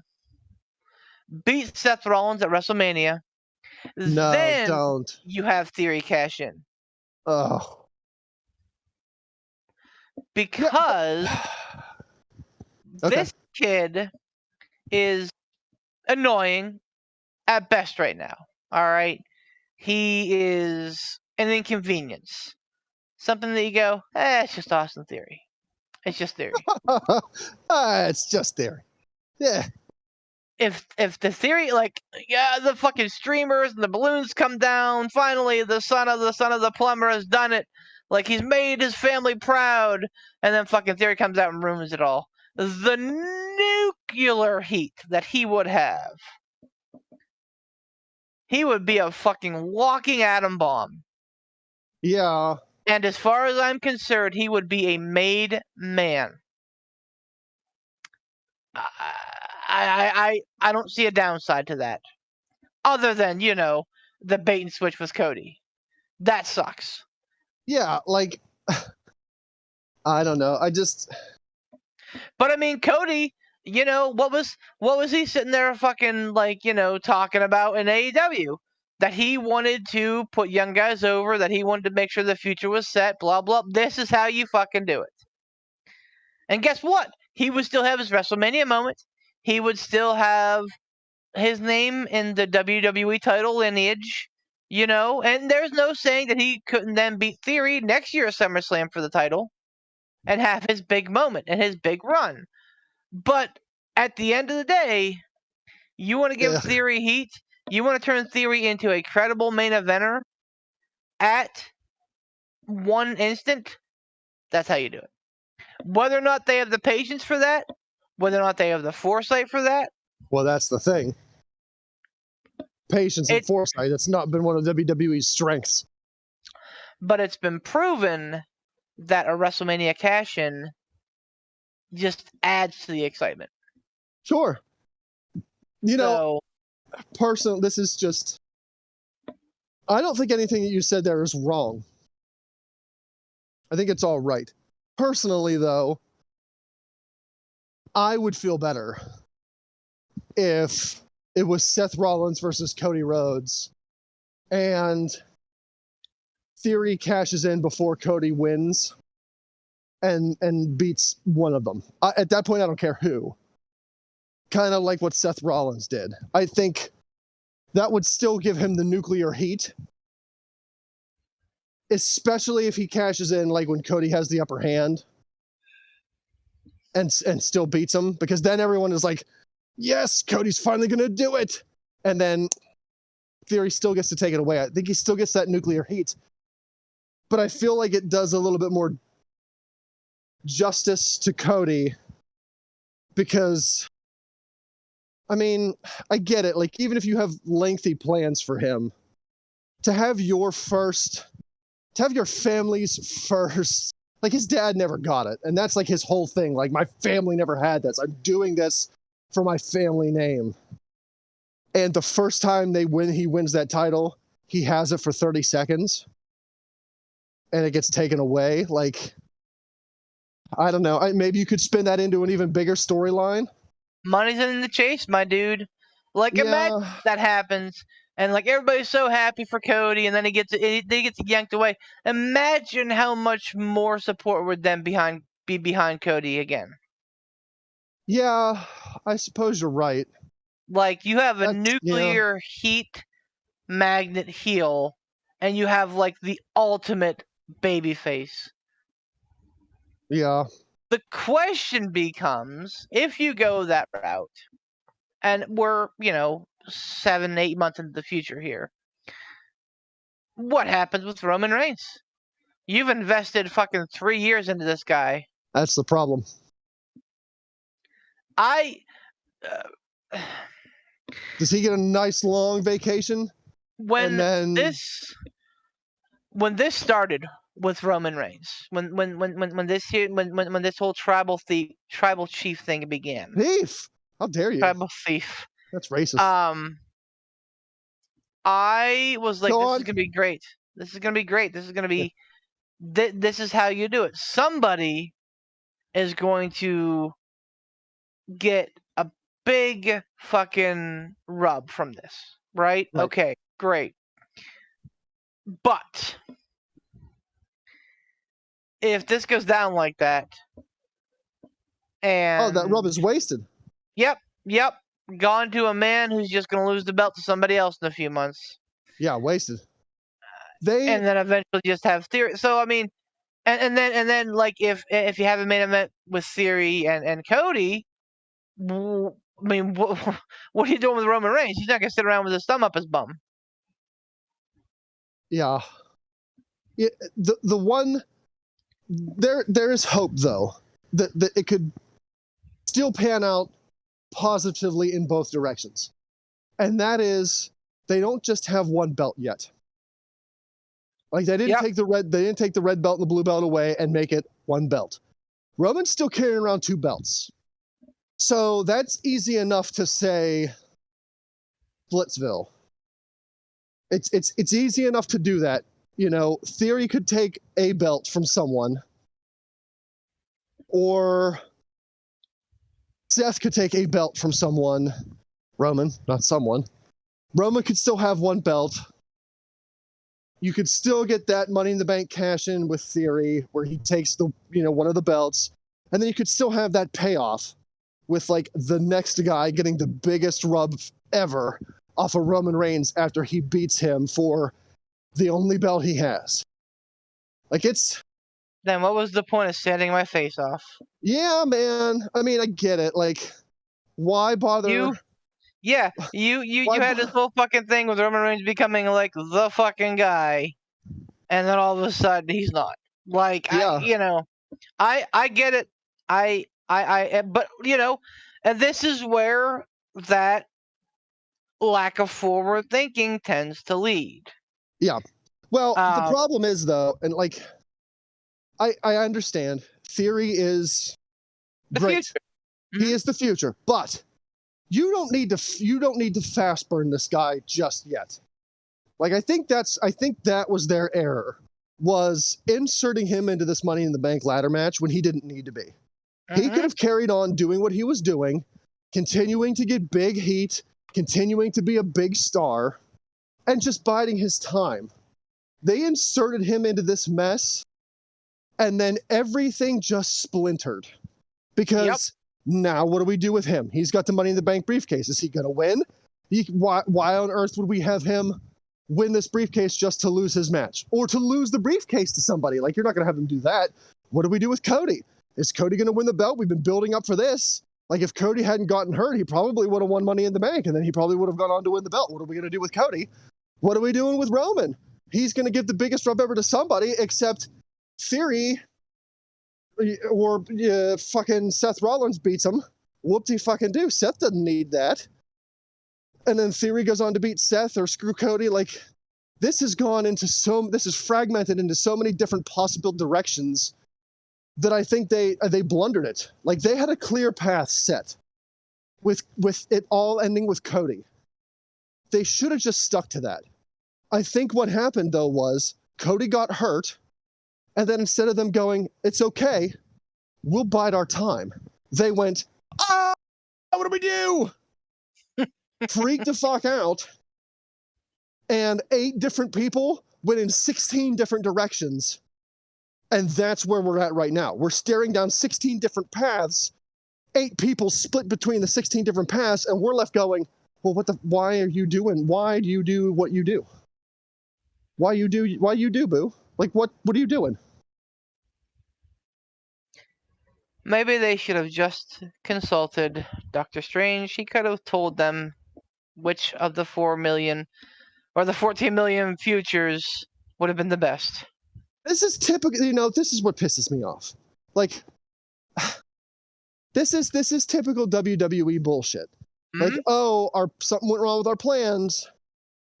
beats Seth Rollins at WrestleMania. No, Then don't. you have Theory cash in. Oh. Because Okay. this kid is annoying at best right now. All right. He is an inconvenience. Something that you go, it's just Austin Theory. It's just Theory. It's just Theory. Yeah. If the Theory, the fucking streamers and the balloons come down, finally the son of the plumber has done it. Like, he's made his family proud, and then fucking Theory comes out and ruins it all. The nuclear heat that he would have. He would be a fucking walking atom bomb. Yeah. And as far as I'm concerned, he would be a made man. I don't see a downside to that. Other than, the bait and switch with Cody. That sucks. Yeah, like, I don't know. But I mean, Cody, what was he sitting there fucking talking about in AEW? That he wanted to put young guys over, that he wanted to make sure the future was set, blah, blah. This is how you fucking do it. And guess what? He would still have his WrestleMania moment. He would still have his name in the WWE title lineage, and there's no saying that he couldn't then beat Theory next year at SummerSlam for the title and have his big moment and his big run. But at the end of the day, you want to give Theory heat, you want to turn Theory into a credible main eventer at one instant, that's how you do it. Whether or not they have the patience for that, whether or not they have the foresight for that. Well, that's the thing. Patience and foresight. That's not been one of WWE's strengths. But it's been proven that a WrestleMania cash-in just adds to the excitement. Sure. Personally, this is just... I don't think anything that you said there is wrong. I think it's all right. Personally, though, I would feel better if it was Seth Rollins versus Cody Rhodes and Theory cashes in before Cody wins and beats one of them. At that point, I don't care who. Kind of like what Seth Rollins did. I think that would still give him the nuclear heat, especially if he cashes in like when Cody has the upper hand and still beats him, because then everyone is like, yes, Cody's finally going to do it. And then Theory still gets to take it away. I think he still gets that nuclear heat. But I feel like it does a little bit more justice to Cody because, I mean, I get it. Like, even if you have lengthy plans for him, to have your family's first, like, his dad never got it. And that's like his whole thing. Like, my family never had this. I'm doing this for my family name. And the first time he wins that title, he has it for 30 seconds. And it gets taken away. Like, I don't know. Maybe you could spin that into an even bigger storyline. Money's in the chase, my dude. Like, imagine that happens, and like everybody's so happy for Cody, and then he gets yanked away. Imagine how much more support would then be behind Cody again. Yeah, I suppose you're right. Like, you have a nuclear heat magnet heel, and you have like the ultimate baby face. Yeah. The question becomes, if you go that route, and we're, 7, 8 months into the future here, what happens with Roman Reigns? You've invested fucking 3 years into this guy. That's the problem. Does he get a nice long vacation? When then... this started with Roman Reigns, when this whole tribal chief thing began. Thief! How dare you? Tribal thief. That's racist. I was like, this is gonna be great. This is gonna be great. This is gonna be. This is how you do it. Somebody is going to get a big fucking rub from this, right? Okay, great. But if this goes down like that, and that rub is wasted. Yep. Gone to a man who's just going to lose the belt to somebody else in a few months. Yeah, wasted. And then eventually just have Theory. So I mean, and then like if you have a main event with Theory and Cody, I mean, what are you doing with Roman Reigns? He's not going to sit around with his thumb up his bum. Yeah. The one there is hope though that it could still pan out positively in both directions, and that is they don't just have one belt yet. Like they didn't take the red belt and the blue belt away and make it one belt. Roman's still carrying around 2 belts, so that's easy enough to say. Splitsville. It's easy enough to do that. Theory could take a belt from someone, or Seth could take a belt from someone. Roman, not someone. Roman could still have 1 belt. You could still get that Money in the Bank cash in with Theory, where he takes one of the belts, and then you could still have that payoff with like the next guy getting the biggest rub ever off of Roman Reigns after he beats him for the only belt he has. Like Then what was the point of sanding my face off? Yeah, man. I mean, I get it. Like, why bother? You had this whole fucking thing with Roman Reigns becoming like the fucking guy, and then all of a sudden he's not. Like, yeah. I get it. But and this is where that lack of forward thinking tends to lead. Yeah. Well, the problem is though, and like, I understand Theory is great. He is the future, but you don't need to fast burn this guy just yet. Like I think that was their error, was inserting him into this Money in the Bank ladder match when he didn't need to be. He could have carried on doing what he was doing, continuing to get big heat, continuing to be a big star, and just biding his time. They inserted him into this mess, and then everything just splintered. Because now what do we do with him? He's got the Money in the Bank briefcase. Is he going to win? Why on earth would we have him win this briefcase just to lose his match? Or to lose the briefcase to somebody? Like, you're not going to have him do that. What do we do with Cody? Is Cody going to win the belt? We've been building up for this. Like, if Cody hadn't gotten hurt, he probably would have won Money in the Bank, and then he probably would have gone on to win the belt. What are we going to do with Cody? What are we doing with Roman? He's going to give the biggest rub ever to somebody, except Theory or fucking Seth Rollins beats him. Whoop-de-fucking-do. Seth doesn't need that. And then Theory goes on to beat Seth or screw Cody. Like, this has fragmented into so many different possible directions that I think they blundered it. Like, they had a clear path set with it all ending with Cody. They should have just stuck to that. I think what happened, though, was Cody got hurt, and then instead of them going, it's okay, we'll bide our time, they went, what do we do? Freaked the fuck out, and 8 different people went in 16 different directions. And that's where we're at right now. We're staring down 16 different paths, 8 people split between the 16 different paths, and we're left going, well, why do you do what you do? Why you do, boo? Like, what are you doing? Maybe they should have just consulted Doctor Strange. He could have told them which of the 4 million or the 14 million futures would have been the best. This is typical, this is what pisses me off. Like, this is typical WWE bullshit. Like, something went wrong with our plans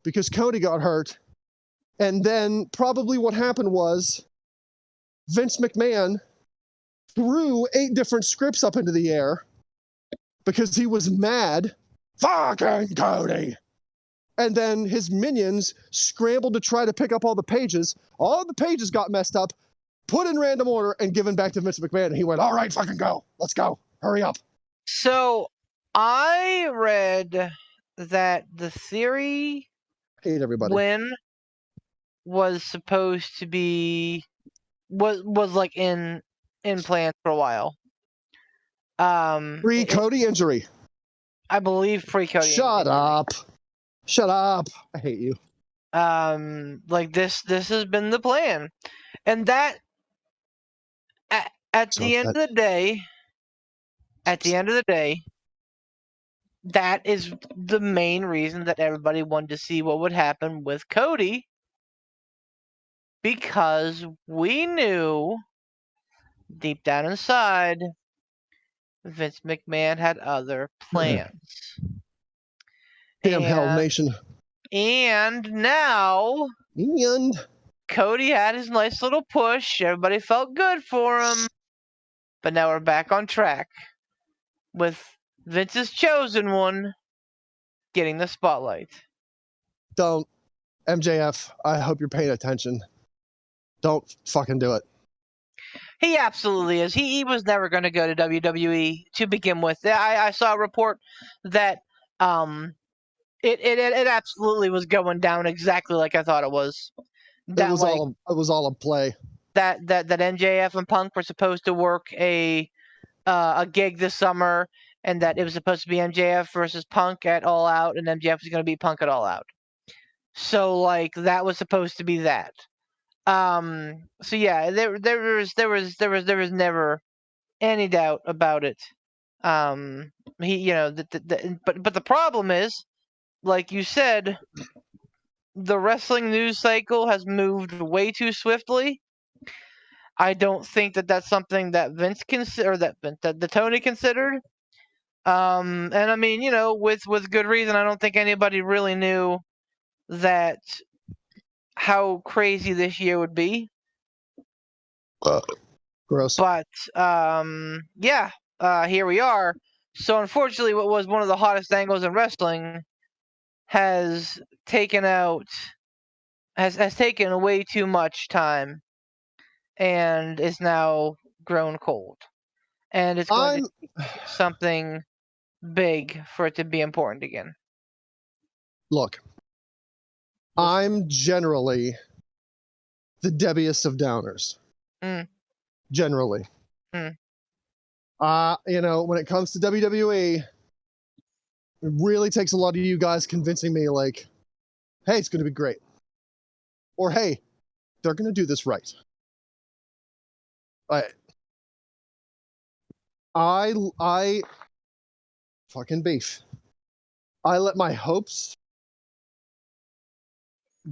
because Cody got hurt. And then probably what happened was Vince McMahon threw 8 different scripts up into the air because he was mad. Fucking Cody! And then his minions scrambled to try to pick up all the pages. All the pages got messed up, put in random order, and given back to Vince McMahon. And he went, all right, fucking go. Let's go. Hurry up. So I read that the theory Hate everybody. win was supposed to be was like in plans for a while. Pre-Cody injury. I believe pre-Cody. Shut up. I hate you. Like this has been the plan, and that at the end of the day, that is the main reason that everybody wanted to see what would happen with Cody, because we knew deep down inside Vince McMahon had other plans. Damn Hell Nation. And now Cody had his nice little push. Everybody felt good for him. But now we're back on track with Vince's chosen one getting the spotlight. Don't. MJF, I hope you're paying attention. Don't fucking do it. He absolutely is. He was never going to go to WWE to begin with. I saw a report that it absolutely was going down exactly like I thought it was. It was all a play. That MJF and Punk were supposed to work a gig this summer, and that it was supposed to be MJF versus Punk at All Out, and MJF was going to beat Punk at All Out. So like that was supposed to be that. So yeah, there was never any doubt about it. But the problem is, like you said, the wrestling news cycle has moved way too swiftly. I don't think that that's something that Vince that the Tony considered. And I mean, with good reason. I don't think anybody really knew that how crazy this year would be. Gross. But here we are. So unfortunately, what was one of the hottest angles in wrestling has taken way too much time, and is now grown cold. And it's going to take something big for it to be important again. Look, I'm generally the Debbieest of downers. Generally. When it comes to WWE, it really takes a lot of you guys convincing me, like, hey, it's going to be great. Or, hey, they're going to do this right. I fucking beef. I let my hopes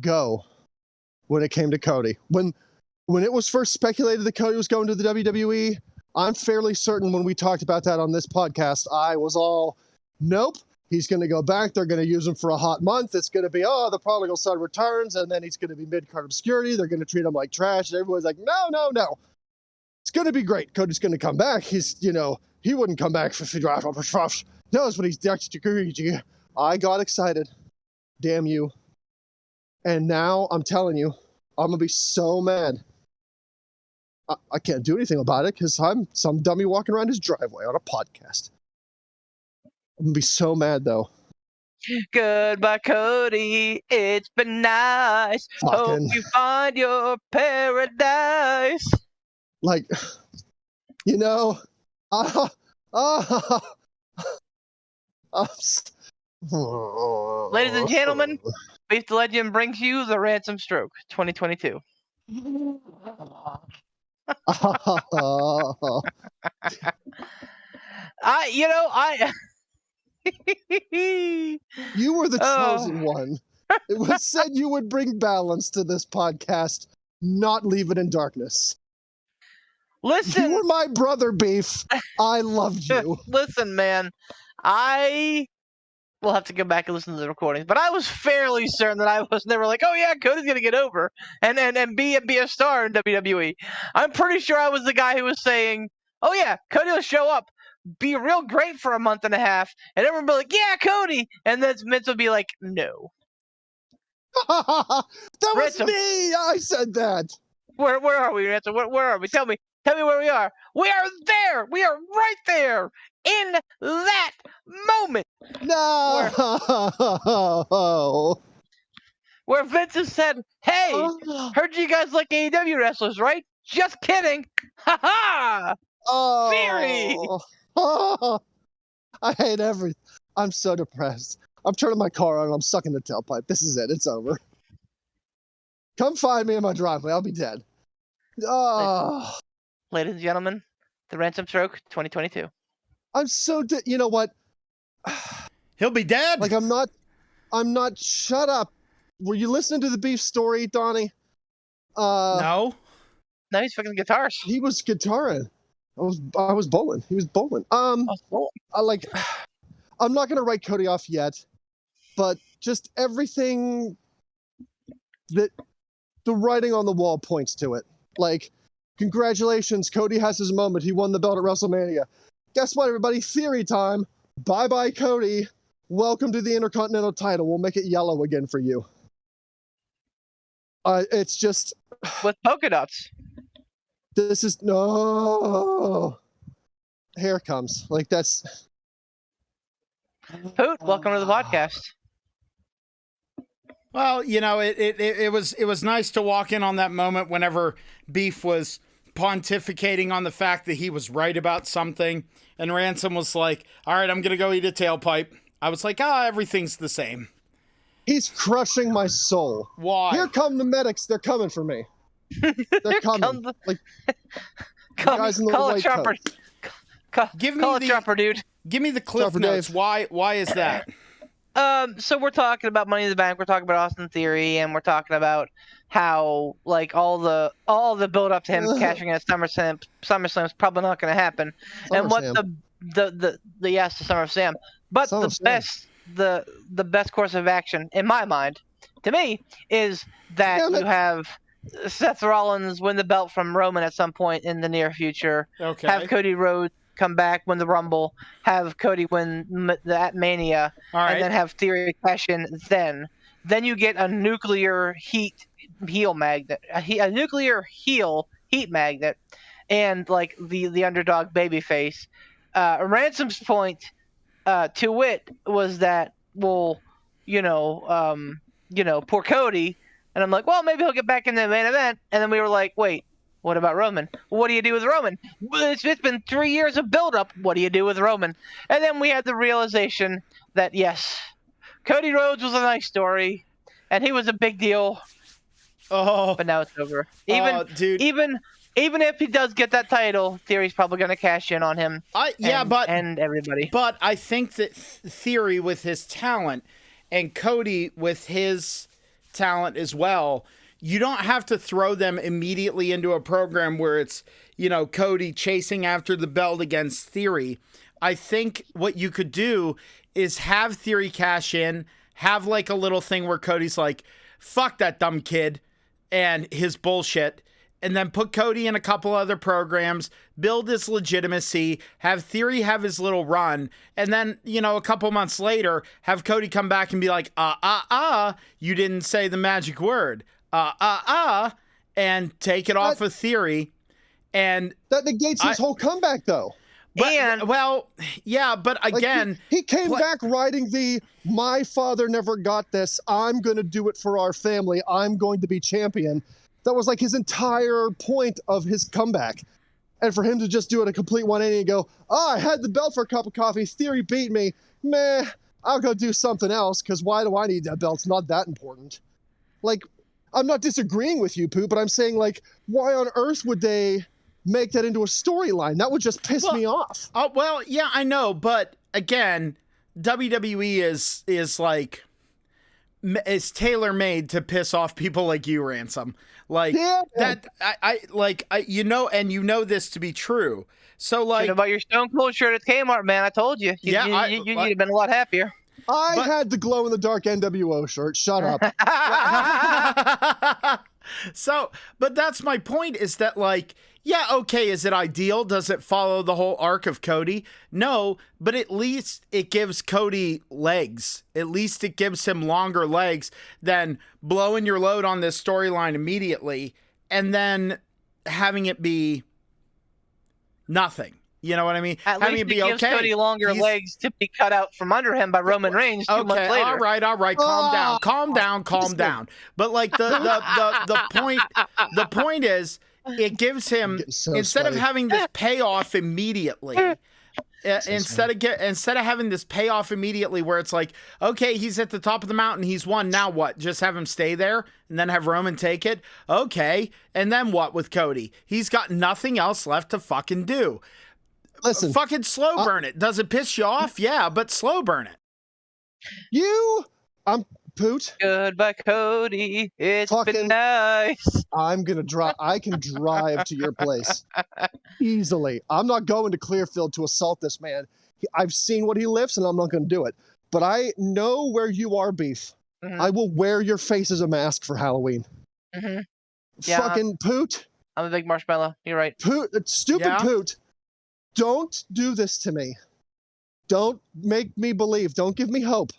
go when it came to Cody. When it was first speculated that Cody was going to the WWE, I'm fairly certain when we talked about that on this podcast, I was all, nope, he's going to go back. They're going to use him for a hot month. It's going to be, the prodigal son returns, and then he's going to be mid-card obscurity. They're going to treat him like trash. And everyone's like, no. It's going to be great. Cody's going to come back. He's, he wouldn't come back for knows what he's I got excited. Damn you. And now I'm telling you, I'm going to be so mad. I can't do anything about it because I'm some dummy walking around his driveway on a podcast. I'm going to be so mad, though. Goodbye, Cody. It's been nice. Hope you find your paradise. Like, Ladies and gentlemen, Beef the Legend brings you the Ransom Stroke 2022. I You were the Oh. chosen one. It was said you would bring balance to this podcast, not leave it in darkness. Listen, You were my brother, Beef. I loved you. listen, man. I will have to go back and listen to the recordings, but I was fairly certain that I was never like, oh yeah, Cody's gonna get over and be a star in WWE. I'm pretty sure I was the guy who was saying, oh yeah, Cody will show up, be real great for a month and a half, and everyone will be like, yeah, Cody, and then Vince will be like, no. That was Ransom. me. I said that. Where are we, Ransom? Where are we? Tell me where we are. We are there. We are right there in that moment. No. Where Vince has said, hey, heard you guys like AEW wrestlers, right? Just kidding. Ha ha! Oh. Theory! Oh. I hate everything. I'm so depressed. I'm turning my car on and I'm sucking the tailpipe. This is it. It's over. Come find me in my driveway. I'll be dead. Oh. Ladies and gentlemen, the Ransom Stroke 2022. I'm so you know what? He'll be dead. Like I'm not shut up. Were you listening to the Beef story, Donnie? No. No, he's fucking guitars. He was guitaring. I was bowling. He was bowling. I'm not gonna write Cody off yet, but just everything that the writing on the wall points to it. Like, congratulations, Cody has his moment. He won the belt at WrestleMania. Guess what, everybody? Theory time. Bye-bye, Cody. Welcome to the Intercontinental title. We'll make it yellow again for you. It's just... With polka dots. This is... No. Here it comes. Like, that's... Poot, welcome to the podcast. Well, you know, it was nice to walk in on that moment whenever Beef was pontificating on the fact that he was right about something, and Ransom was like, all right, I'm gonna go eat a tailpipe. I was like, everything's the same. He's crushing my soul. Why? Here come the medics. They're coming for me. They're coming. Guys in the call white a chopper. coat. Call a chopper, dude. Give me the cliff Chopper notes. Dave. Why is that? So we're talking about Money in the Bank. We're talking about Austin Theory, and we're talking about how like all the build up to him cashing in at SummerSlam is probably not going to happen. And what the yes to SummerSlam, but the best course of action in my mind, to me, is that you have Seth Rollins win the belt from Roman at some point in the near future. Okay. Have Cody Rhodes come back, win the Rumble, have Cody win at Mania, and then have Theory cash in then. Then you get a nuclear heel magnet, a nuclear heel heat magnet, and like the underdog babyface. Ransom's point, to wit, was that, well, poor Cody. And I'm like, well, maybe he'll get back in the main event. And then we were like, wait, what about Roman? What do you do with Roman? It's been 3 years of build-up. What do you do with Roman? And then we had the realization that, yes, Cody Rhodes was a nice story, and he was a big deal. Oh, but now it's over. Even if he does get that title, Theory's probably going to cash in on him. And everybody. But I think that Theory with his talent and Cody with his talent as well, you don't have to throw them immediately into a program where it's, Cody chasing after the belt against Theory. I think what you could do is have Theory cash in, have like a little thing where Cody's like, fuck that dumb kid and his bullshit, and then put Cody in a couple other programs, build his legitimacy, have Theory have his little run, and then, a couple months later, have Cody come back and be like, you didn't say the magic word, and take it off of Theory. And that negates his whole comeback, though. But, but again... He came back riding the, my father never got this, I'm going to do it for our family, I'm going to be champion. That was like his entire point of his comeback. And for him to just do it a complete 180 and go, I had the belt for a cup of coffee, Theory beat me, meh, I'll go do something else, because why do I need that belt? It's not that important. Like, I'm not disagreeing with you, Poot, but I'm saying, like, why on earth would they make that into a storyline. That would just piss me off. Oh, well, yeah, I know, but again, WWE is tailor-made to piss off people like you, Ransom. Like that, you know this to be true. So like, about your Stone Cold shirt at Kmart, man, I told you. You'd have been a lot happier. I had the glow-in-the-dark NWO shirt. Shut up. So, but that's my point, is that like, yeah, okay, is it ideal? Does it follow the whole arc of Cody? No, but at least it gives Cody legs. At least it gives him longer legs than blowing your load on this storyline immediately and then having it be nothing. You know what I mean? At least it gives Cody longer legs to be cut out from under him by Roman Reigns 2 months later. All right. Calm down. But like the point is, it gives him, instead of having this payoff immediately, instead of having this payoff immediately where it's like, okay, he's at the top of the mountain, he's won, now what? Just have him stay there and then have Roman take it? Okay, and then what with Cody? He's got nothing else left to fucking do. Listen, fucking slow burn it. Does it piss you off? Yeah, but slow burn it. I'm Poot. Goodbye, Cody. It's been nice. I'm gonna drive. I can drive to your place easily. I'm not going to Clearfield to assault this man. I've seen what he lifts, and I'm not going to do it. But I know where you are, Beef. Mm-hmm. I will wear your face as a mask for Halloween. Mm-hmm. Yeah, fucking Poot. I'm a big marshmallow. You're right. Poot, stupid Poot. Don't do this to me. Don't make me believe. Don't give me hope.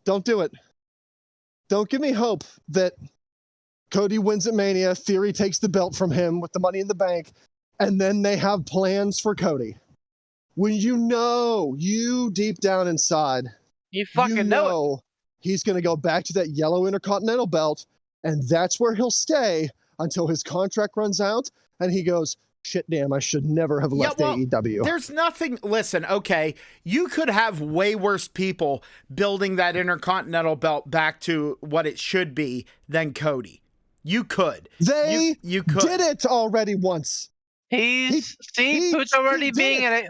Don't do it. Don't give me hope that Cody wins at Mania, Theory takes the belt from him with the Money in the Bank, and then they have plans for Cody. When you deep down inside, you fucking know he's going to go back to that yellow Intercontinental belt, and that's where he'll stay until his contract runs out, and he goes, shit, damn, I should never have left AEW. There's nothing, listen, okay, you could have way worse people building that Intercontinental belt back to what it should be than Cody. You could. You could. Did it already once. Poot's already being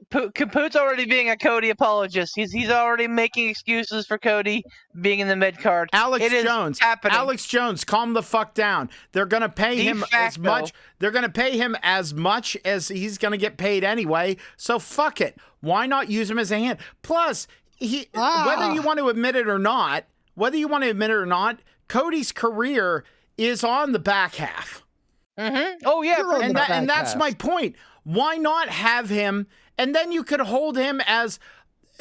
Poot's already being a Cody apologist. He's already making excuses for Cody being in the mid card. Alex Jones, calm the fuck down. They're gonna pay him as much. They're gonna pay him as much as he's gonna get paid anyway. So fuck it. Why not use him as a hand? Plus, whether you want to admit it or not, Cody's career is on the back half. Mm-hmm. Oh yeah, and that's my point. Why not have him? And then you could hold him as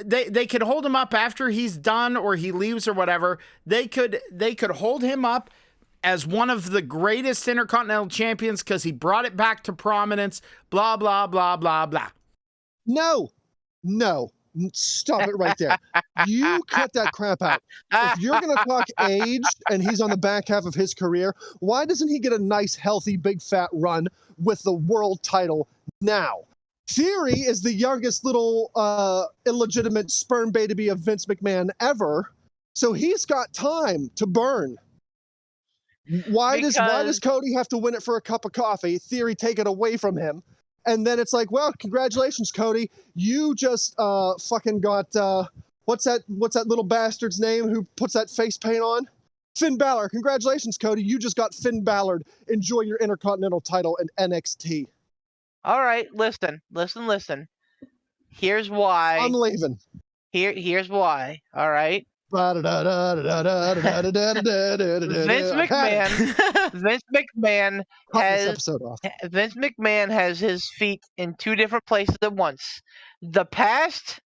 they could hold him up after he's done or he leaves or whatever. They could hold him up as one of the greatest Intercontinental champions because he brought it back to prominence. Blah blah blah blah blah. No, stop it right there. You cut that crap out. If you're going to talk age and he's on the back half of his career, why doesn't he get a nice, healthy, big fat run with the world title now? Theory is the youngest little illegitimate sperm baby of Vince McMahon ever, so he's got time to burn. Why does Cody have to win it for a cup of coffee? Theory take it away from him, and then it's like, well, congratulations, Cody, you just fucking got what's that little bastard's name who puts that face paint on? Finn Balor. Congratulations, Cody, you just got Finn Balor. Enjoy your Intercontinental title in NXT. All right, listen. Here's why. I'm leaving. Here's why. All right. Vince McMahon has his feet in two different places at once. The past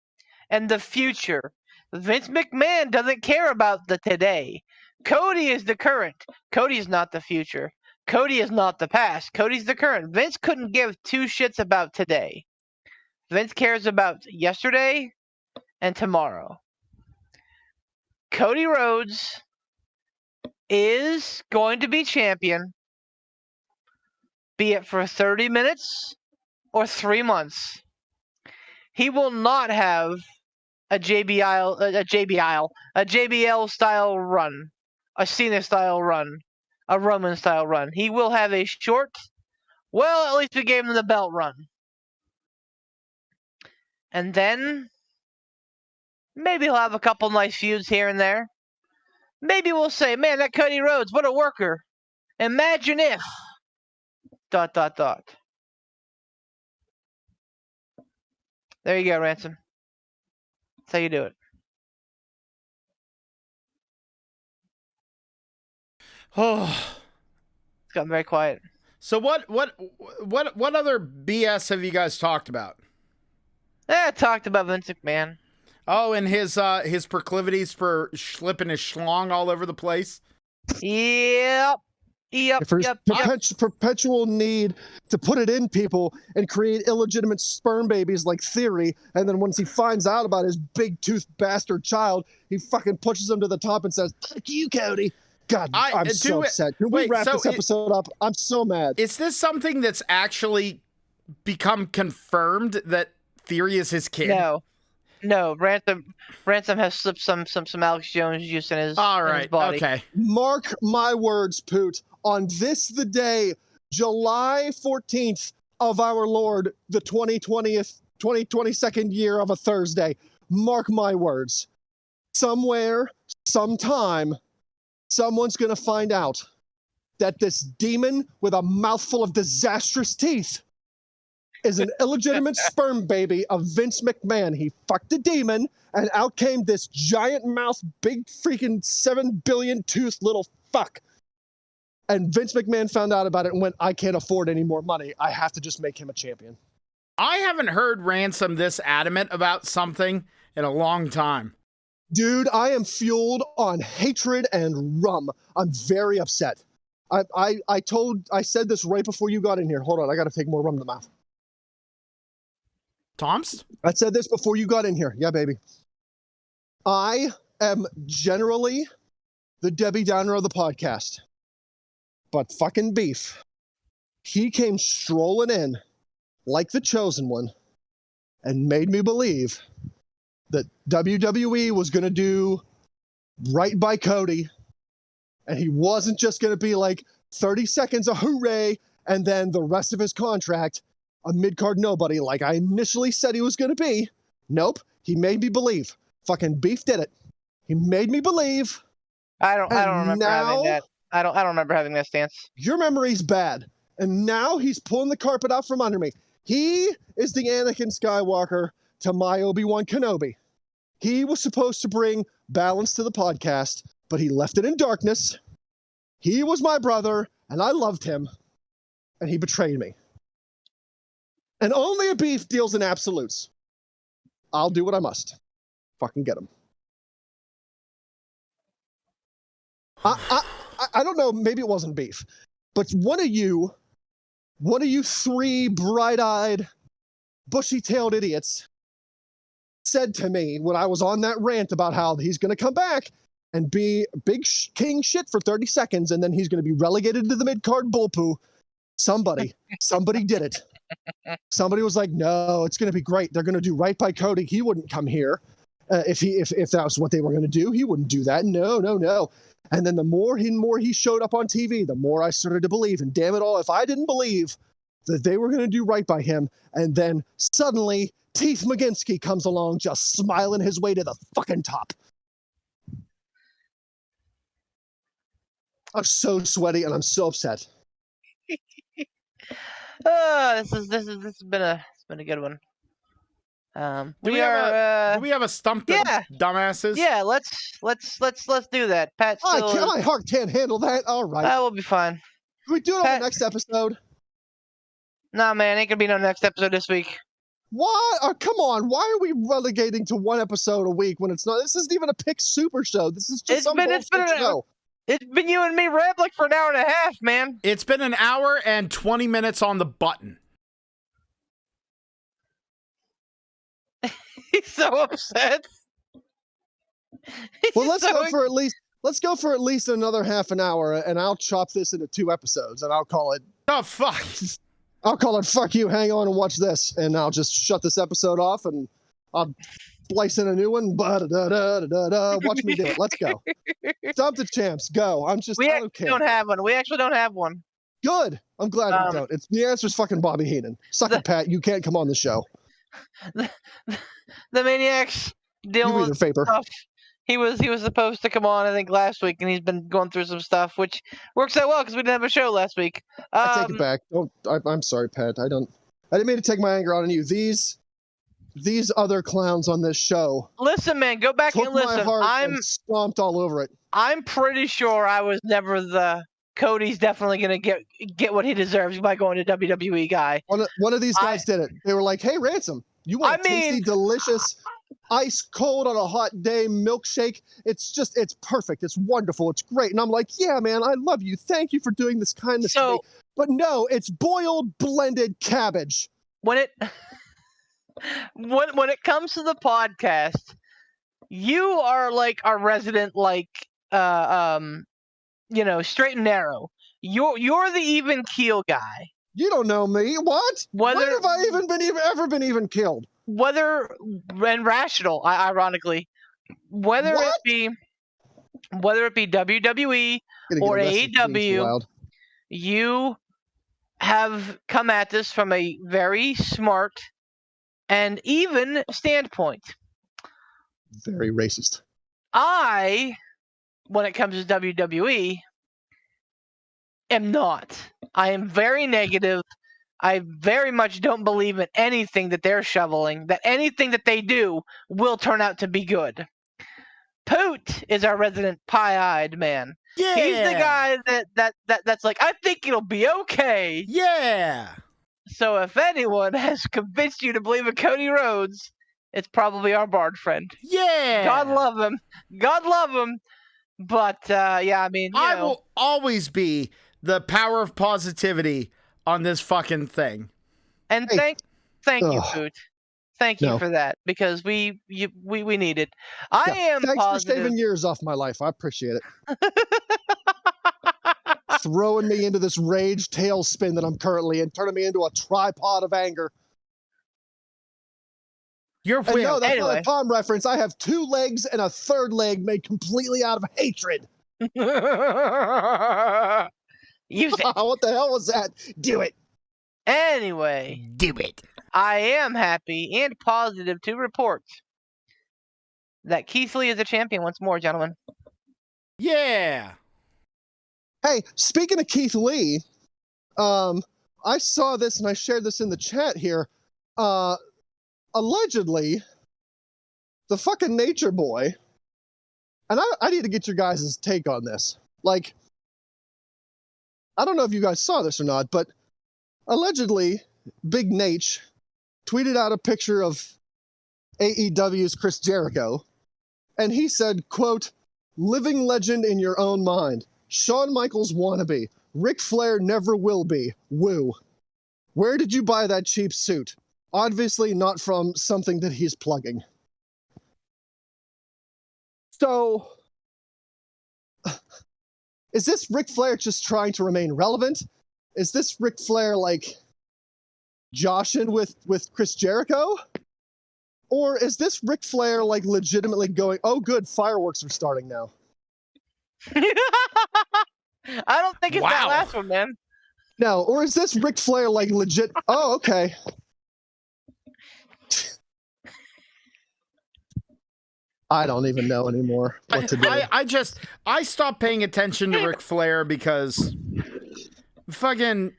and the future. Vince McMahon doesn't care about the today. Cody is the current. Cody's not the future. Cody is not the past. Cody's the current. Vince couldn't give two shits about today. Vince cares about yesterday and tomorrow. Cody Rhodes is going to be champion, be it for 30 minutes or 3 months. He will not have a JBL style run, a Cena style run, a Roman style run. He will have a short, Well, at least we gave him the belt run. And then maybe he'll have a couple nice feuds here and there. Maybe we'll say, man, that Cody Rhodes, what a worker. Imagine if... ... There you go, Ransom. That's how you do it. Oh, It's gotten very quiet. so what other BS have you guys talked about? I talked about Vince McMahon. Oh, and his proclivities for slipping his schlong all over the place. Yep. For his perpetual need to put it in people and create illegitimate sperm babies like Theory, and then once he finds out about his big-toothed bastard child, he fucking pushes him to the top and says, "Fuck you, Cody." God, I'm so upset. Can we wrap this episode up? I'm so mad. Is this something that's actually become confirmed that Theory is his kid? No. Ransom has slipped some Alex Jones juice in his, all right, in his body. Okay. Mark my words, Poot. On this the day, July 14th of our Lord, the 2022nd year of a Thursday. Mark my words. Somewhere, sometime, someone's going to find out that this demon with a mouthful of disastrous teeth is an illegitimate sperm baby of Vince McMahon. He fucked a demon, and out came this giant mouth, big freaking 7 billion tooth little fuck. And Vince McMahon found out about it and went, I can't afford any more money. I have to just make him a champion. I haven't heard Ransom this adamant about something in a long time. Dude, I am fueled on hatred and rum. I'm very upset. I said this right before you got in here. Hold on, I got to take more rum in the mouth. Tom's? I said this before you got in here. Yeah, baby. I am generally the Debbie Downer of the podcast. But fucking Beef, he came strolling in like the chosen one and made me believe that WWE was going to do right by Cody, and he wasn't just going to be like 30 seconds of hooray and then the rest of his contract a mid-card nobody like I initially said he was going to be. Nope, he made me believe. Fucking Beef did it. He made me believe. I don't remember having that. I don't remember having that stance. Your memory's bad. And now he's pulling the carpet out from under me. He is the Anakin Skywalker to my Obi-Wan Kenobi. He was supposed to bring balance to the podcast, but he left it in darkness. He was my brother, and I loved him, and he betrayed me. And only a Beef deals in absolutes. I'll do what I must. Fucking get him. I don't know, maybe it wasn't Beef, but one of you three bright-eyed, bushy-tailed idiots said to me when I was on that rant about how he's going to come back and be big king shit for 30 seconds, and then he's going to be relegated to the mid-card bullpoo. Somebody did it. Somebody was like, no, it's going to be great. They're going to do right by Cody. He wouldn't come here if that was what they were going to do. He wouldn't do that. No. And then the more he showed up on TV, the more I started to believe. And damn it all, if I didn't believe that they were going to do right by him, and then suddenly Teeth McGinsky comes along just smiling his way to the fucking top. I'm so sweaty and I'm so upset. This has been a good one. Do we have a stump them dumbasses? Yeah, let's do that. Pat still my heart can't handle that. All right. That will be fine. Can we do it on the next episode? Nah, man, ain't gonna be no next episode this week. What? Oh, come on. Why are we relegating to one episode a week when it's not? This isn't even a Pick Super show. This is just bullshit show. It's been you and me rambling for an hour and a half, man. It's been an hour and 20 minutes on the button. He's so upset. Well, let's go for at least another half an hour, and I'll chop this into 2 episodes, and I'll call it. Oh fuck! I'll call it "Fuck You." Hang on and watch this, and I'll just shut this episode off, and I'll splice in a new one. Watch me do it. Let's go. Stomp the champs. Go. I don't care. Don't have one. We actually don't have one. Good. I'm glad we don't. The answer's fucking Bobby Heenan. Suck it, Pat. You can't come on the show. The Maniac's dealing You with either paper. stuff. He was supposed to come on, I think, last week, and he's been going through some stuff, which works out well because we didn't have a show last week. I take it back. I'm sorry, Pat. I didn't mean to take my anger out on you. These other clowns on this show. Listen, man, go back and Took listen. my heart and stomped all over it. I'm pretty sure I was never the Cody's definitely gonna get what he deserves by going to WWE guy. One of these guys did it. They were like, "Hey, Ransom, you want a tasty, delicious, ice cold on a hot day milkshake? It's perfect. It's wonderful. It's great." And I'm like, "Yeah, man, I love you. Thank you for doing this kindness to me." But no, it's boiled blended cabbage. When it comes to the podcast, you are like our resident straight and narrow. You're the even keel guy. You don't know me. What? When have I ever been even killed? Whether and rational, ironically, whether it be WWE or AEW, you have come at this from a very smart and even standpoint. Very racist. When it comes to WWE, am not. I am very negative. I very much don't believe in anything that they're shoveling, that anything that they do will turn out to be good. Poot is our resident pie-eyed man. Yeah. He's the guy that's like, I think it'll be okay. Yeah. So if anyone has convinced you to believe in Cody Rhodes, it's probably our Bard friend. Yeah. God love him. But, I mean, I will always be the power of positivity on this fucking thing. And thank you, Poot. Thank you for that, because we need it. Thanks for shaving years off my life. I appreciate it. Throwing me into this rage tailspin that I'm currently in, turning me into a tripod of anger. You're and no, that's not a Tom reference. I have two legs and a third leg made completely out of hatred. Use it. What the hell was that? Do it. Anyway. Do it. I am happy and positive to report that Keith Lee is a champion once more, gentlemen. Yeah. Hey, speaking of Keith Lee, I saw this and I shared this in the chat here. Allegedly, the fucking Nature Boy, and I need to get your guys' take on this. Like, I don't know if you guys saw this or not, but allegedly, Big Nate tweeted out a picture of AEW's Chris Jericho, and he said, quote, "Living legend in your own mind. Shawn Michaels wannabe. Ric Flair never will be. Woo. Where did you buy that cheap suit? Obviously not from something that he's plugging." So, is this Ric Flair just trying to remain relevant? Is this Ric Flair, like, joshing with Chris Jericho? Or is this Ric Flair, like, legitimately going, oh, good, fireworks are starting now? I don't think it's that last one, man. No, or is this Ric Flair, like, legit? Oh, okay. I don't even know anymore what to do. I stopped paying attention to Ric Flair because fucking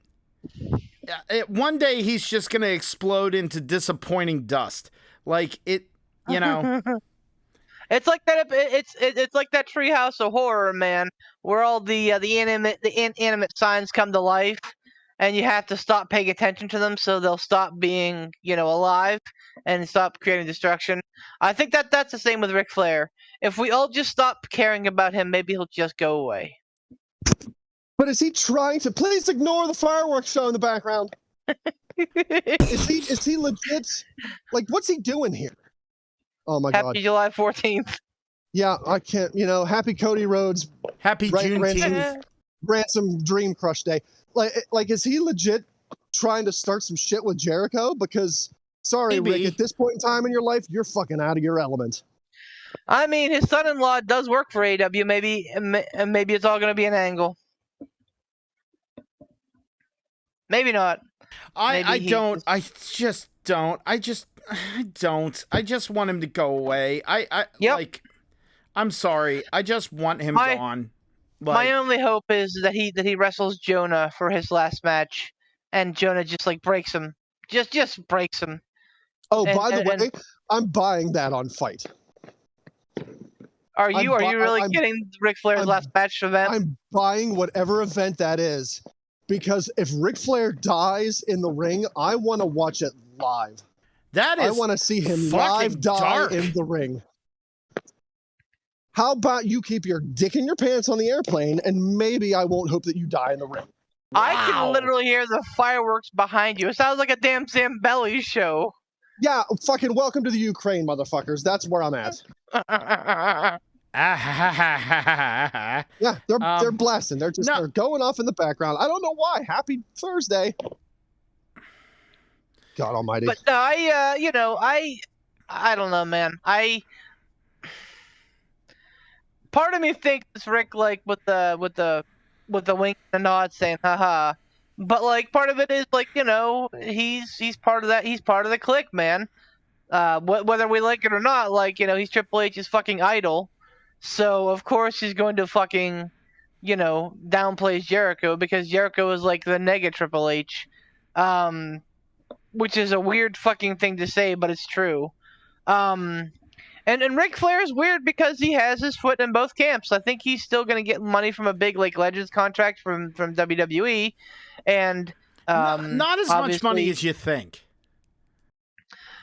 one day he's just going to explode into disappointing dust. Like it, you know. It's like that. It's like that Treehouse of Horror, man, where all the inanimate signs come to life, and you have to stop paying attention to them so they'll stop being, alive and stop creating destruction. I think that's the same with Ric Flair. If we all just stop caring about him, maybe he'll just go away. But is he trying to? Please ignore the fireworks show in the background. Is he legit? Like, what's he doing here? Oh my God! Happy July 14th. Yeah, I can't. Happy Cody Rhodes. Happy Juneteenth. Ransom Dream Crush Day. Like, is he legit trying to start some shit with Jericho? Because, sorry, Maybe. Rick, at this point in time in your life, you're fucking out of your element. I mean, his son-in-law does work for AEW. Maybe it's all going to be an angle. Maybe not. I just don't. I just want him to go away. Yep. Like, I'm sorry. I just want him gone. Like, my only hope is that he wrestles Jonah for his last match, and Jonah just like breaks him, just breaks him. Oh, by the way, I'm buying that on Fight. Are you really getting Ric Flair's last match event? I'm buying whatever event that is, because if Ric Flair dies in the ring, I want to watch it live. I want to see him live die in the ring. How about you keep your dick in your pants on the airplane, and maybe I won't hope that you die in the ring. Wow. I can literally hear the fireworks behind you. It sounds like a damn Zambelli show. Yeah, fucking welcome to the Ukraine, motherfuckers. That's where I'm at. Yeah, they're blasting. They're going off in the background. I don't know why. Happy Thursday. God Almighty. But I don't know, man. Part of me thinks Rick, like, with the wink and the nod, saying haha, but like part of it is like, he's part of that. He's part of the clique, man. Whether we like it or not, like, he's Triple H's fucking idol, so of course he's going to fucking downplay Jericho, because Jericho is like the nega Triple H, which is a weird fucking thing to say, but it's true. And Ric Flair is weird because he has his foot in both camps. I think he's still going to get money from a big like Legends contract from WWE, and not as much money as you think.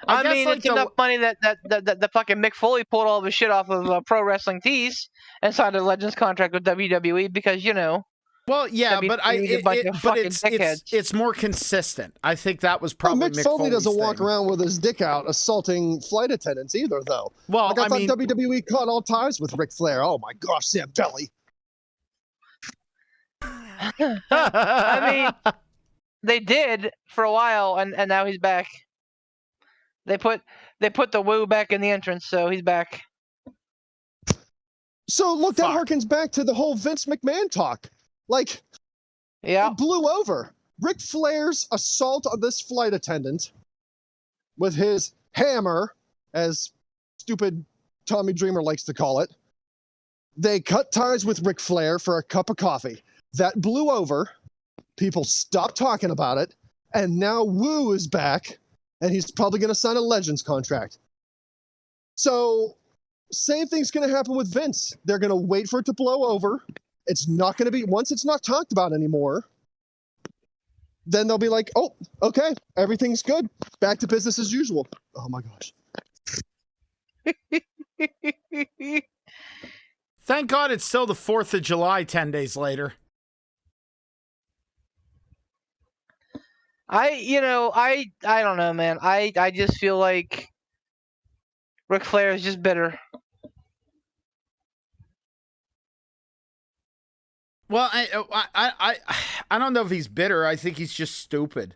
I mean, it's enough money that the fucking Mick Foley pulled all of his shit off of Pro Wrestling Tees and signed a Legends contract with WWE because Well, yeah, but it's more consistent. I think that was probably Mick Foley doesn't walk around with his dick out assaulting flight attendants either, though. Well, I thought WWE cut all ties with Ric Flair. Oh my gosh, Sam Belly. I mean, they did for a while, and now he's back. They put the woo back in the entrance, so he's back. So look, that harkens back to the whole Vince McMahon talk. Like, yeah, it blew over. Ric Flair's assault on this flight attendant with his hammer, as stupid Tommy Dreamer likes to call it. They cut ties with Ric Flair for a cup of coffee. That blew over. People stopped talking about it. And now Woo is back, and he's probably going to sign a Legends contract. So, same thing's going to happen with Vince. They're going to wait for it to blow over. It's not going to be, once it's not talked about anymore, then they'll be like, oh, okay, everything's good. Back to business as usual. Oh my gosh. Thank God it's still the 4th of July 10 days later. I don't know, man. I just feel like Ric Flair is just bitter. Well, I don't know if he's bitter. I think he's just stupid.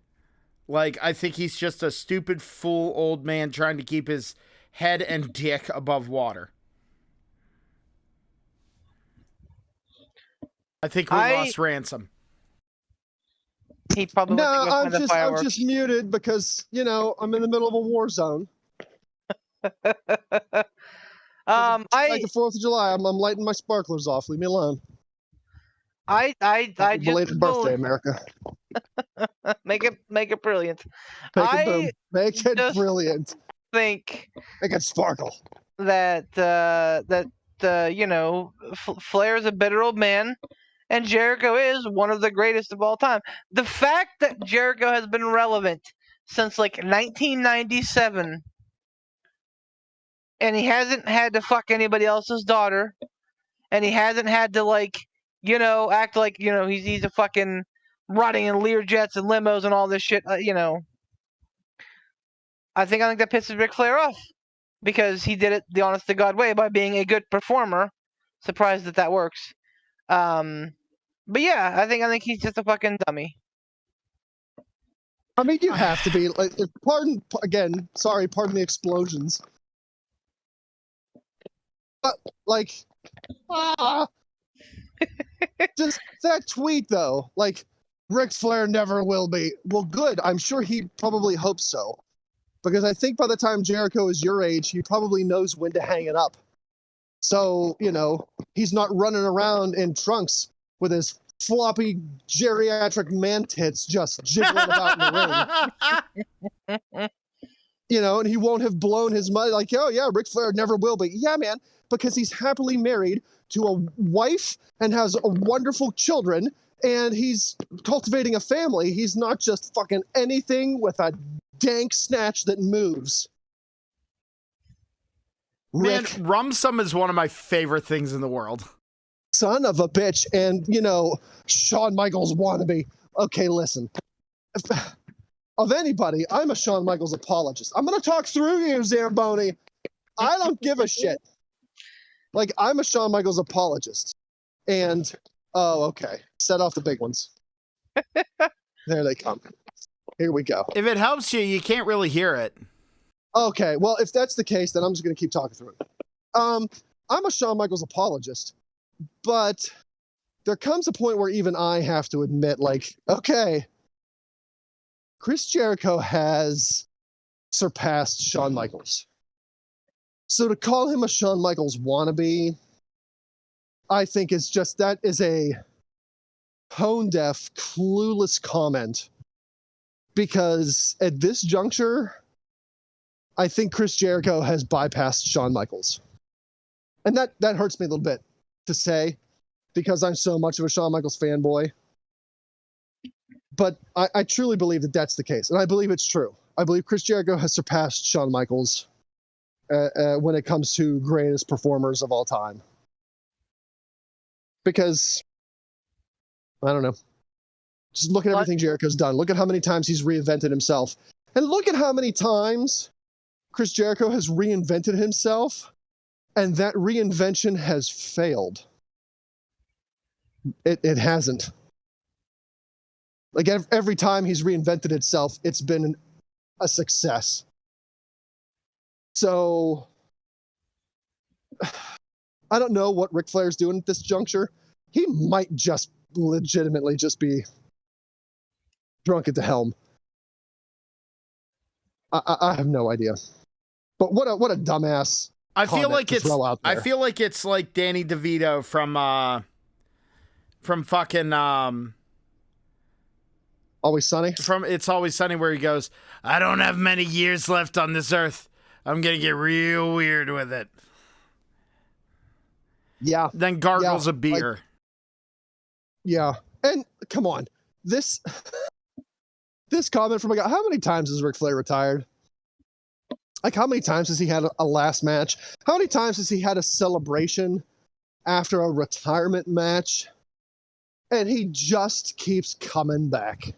Like, I think he's just a stupid fool old man trying to keep his head and dick above water. I think we lost Ransom. He probably I'm just muted because, I'm in the middle of a war zone. Like the 4th of July, I'm lighting my sparklers off. Leave me alone. I just belated birthday, America. Make it brilliant. Make it brilliant. Think make it sparkle. That Flair is a bitter old man, and Jericho is one of the greatest of all time. The fact that Jericho has been relevant since like 1997, and he hasn't had to fuck anybody else's daughter, and he hasn't had to act like he's a fucking riding in Learjets and limos and all this shit. I think that pisses Ric Flair off because he did it the honest to God way by being a good performer. Surprised that works. But yeah, I think he's just a fucking dummy. I mean, you have to be like, pardon the explosions. But just that tweet though, like, Ric Flair never will be. Well, good. I'm sure he probably hopes so. Because I think by the time Jericho is your age, he probably knows when to hang it up. So, he's not running around in trunks with his floppy geriatric man tits just jiggling about in the ring. And he won't have blown his money like, oh yeah, Ric Flair never will be. Yeah, man, because he's happily married to a wife and has wonderful children, and he's cultivating a family. He's not just fucking anything with a dank snatch that moves. Man, Rick, Ransom is one of my favorite things in the world. son of a bitch, and Shawn Michaels wannabe. Okay, listen. Of anybody, I'm a Shawn Michaels apologist. I'm gonna talk through you, Zamboni. I don't give a shit. Like, I'm a Shawn Michaels apologist. And okay. Set off the big ones. There they come. Here we go. If it helps you, you can't really hear it. Okay, well, if that's the case, then I'm just going to keep talking through it. I'm a Shawn Michaels apologist, but there comes a point where even I have to admit, like, okay, Chris Jericho has surpassed Shawn Michaels. So to call him a Shawn Michaels wannabe, I think that is a tone-deaf, clueless comment, because at this juncture, I think Chris Jericho has bypassed Shawn Michaels. And that hurts me a little bit to say, because I'm so much of a Shawn Michaels fanboy. But I truly believe that that's the case. And I believe it's true. I believe Chris Jericho has surpassed Shawn Michaels when it comes to greatest performers of all time. Because, I don't know. Just look at everything Jericho's done. Look at how many times he's reinvented himself. And look at how many times Chris Jericho has reinvented himself, and that reinvention has failed. It hasn't. Like, every time he's reinvented itself, it's been a success. So, I don't know what Ric Flair's doing at this juncture. He might just legitimately just be drunk at the helm. I have no idea. But what a dumbass. I feel like it's like Danny DeVito from fucking Always Sunny? From It's Always Sunny, where he goes, I don't have many years left on this earth. I'm going to get real weird with it. Yeah. Then gargles a beer. Yeah. And come on. This comment from a guy, how many times has Ric Flair retired? Like, how many times has he had a last match? How many times has he had a celebration after a retirement match? And he just keeps coming back.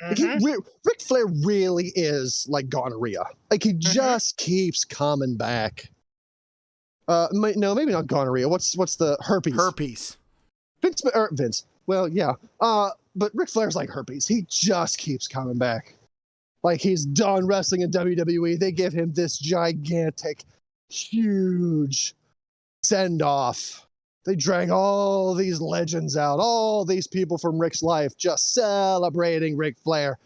Mm-hmm. Like, Ric Flair really is like gonorrhea. Like, he just keeps coming back. No, maybe not gonorrhea. What's the herpes? Herpes. Vince. Well, yeah. But Ric Flair's like herpes. He just keeps coming back. Like, he's done wrestling in WWE. They give him this gigantic, huge send-off. They drag all these legends out, all these people from Ric's life, just celebrating Ric Flair.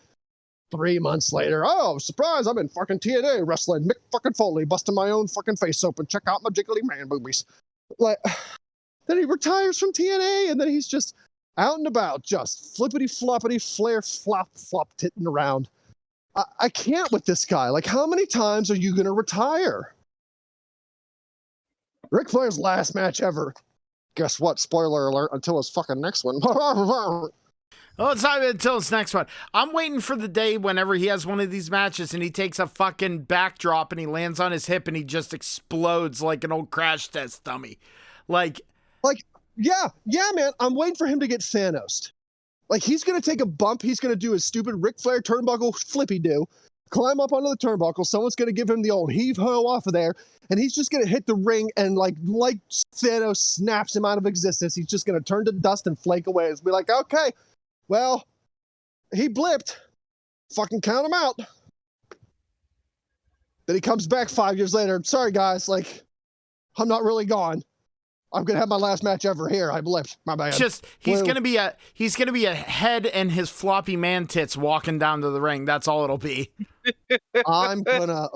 3 months later, oh, surprise, I'm in fucking TNA wrestling Mick fucking Foley, busting my own fucking face open. Check out my jiggly man boobies. Like, then he retires from TNA, and then he's just out and about, just flippity-floppity, Flair flop-titting around. I can't with this guy. Like, how many times are you going to retire? Ric Flair's last match ever. Guess what? Spoiler alert, until his fucking next one. Oh, it's not until his next one. I'm waiting for the day whenever he has one of these matches and he takes a fucking backdrop and he lands on his hip and he just explodes like an old crash test dummy. Like, yeah, man. I'm waiting for him to get Thanos. Like, he's going to take a bump. He's going to do his stupid Ric Flair turnbuckle flippy-do, climb up onto the turnbuckle. Someone's going to give him the old heave-ho off of there, and he's just going to hit the ring, and like Thanos snaps him out of existence, he's just going to turn to dust and flake away. It's be like, okay, well, he blipped. Fucking count him out. Then he comes back 5 years later. Sorry, guys. Like, I'm not really gone. I'm gonna have my last match ever here. I blipped. My bad. He's gonna be a head and his floppy man tits walking down to the ring. That's all it'll be. I'm gonna.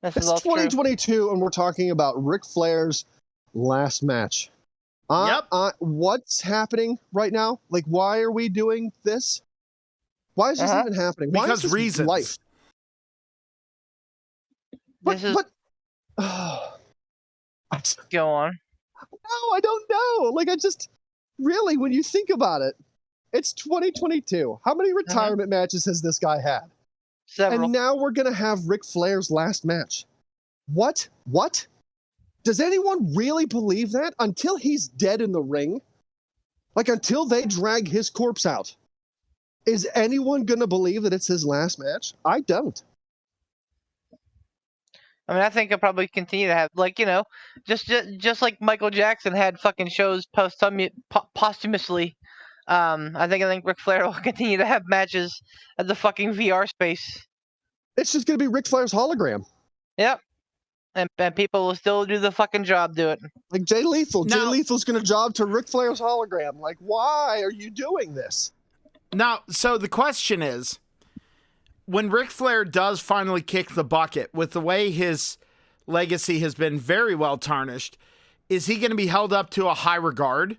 This It's is all true. 2022, and we're talking about Ric Flair's last match. Yep. What's happening right now? Like, why are we doing this? Why is this even happening? Why Because is this reasons. Life? This is... Go on. No, I don't know. Like, really, when you think about it, it's 2022. How many retirement matches has this guy had? Several. And now we're going to have Ric Flair's last match. What? Does anyone really believe that? Until he's dead in the ring? Like, until they drag his corpse out? Is anyone going to believe that it's his last match? I don't. I mean, I think he'll probably continue to have, like, just like Michael Jackson had fucking shows posthumously. I think Ric Flair will continue to have matches at the fucking VR space. It's just going to be Ric Flair's hologram. Yep. And people will still do the fucking job, do it. Like Jay Lethal. Now, Jay Lethal's going to job to Ric Flair's hologram. Like, why are you doing this? Now, so the question is, when Ric Flair does finally kick the bucket, with the way his legacy has been very well tarnished, is he going to be held up to a high regard?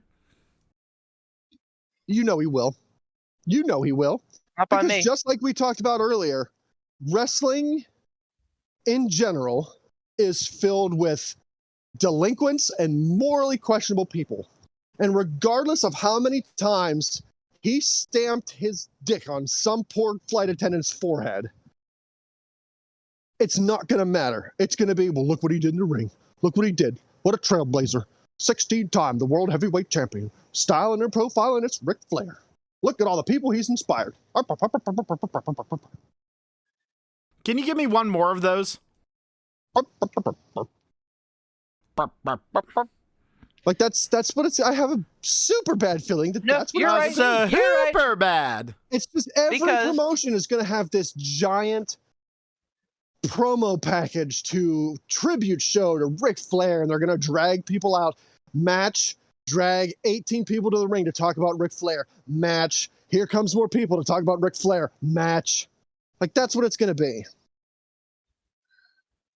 You know he will. Not by me. Because just like we talked about earlier, wrestling in general is filled with delinquents and morally questionable people. And regardless of how many times he stamped his dick on some poor flight attendant's forehead, it's not going to matter. It's going to be, well, look what he did in the ring. Look what he did. What a trailblazer. 16-time the world heavyweight champion. Style and profile, and it's Ric Flair. Look at all the people he's inspired. Can you give me one more of those? Like that's what it's. I have a super bad feeling that that's what you're it's. right. Super bad. It's just every promotion is going to have this giant promo package to tribute show to Ric Flair, and they're going to drag people out. Match, drag 18 people to the ring to talk about Ric Flair. Match, here comes more people to talk about Ric Flair. Match. Like, that's what it's going to be.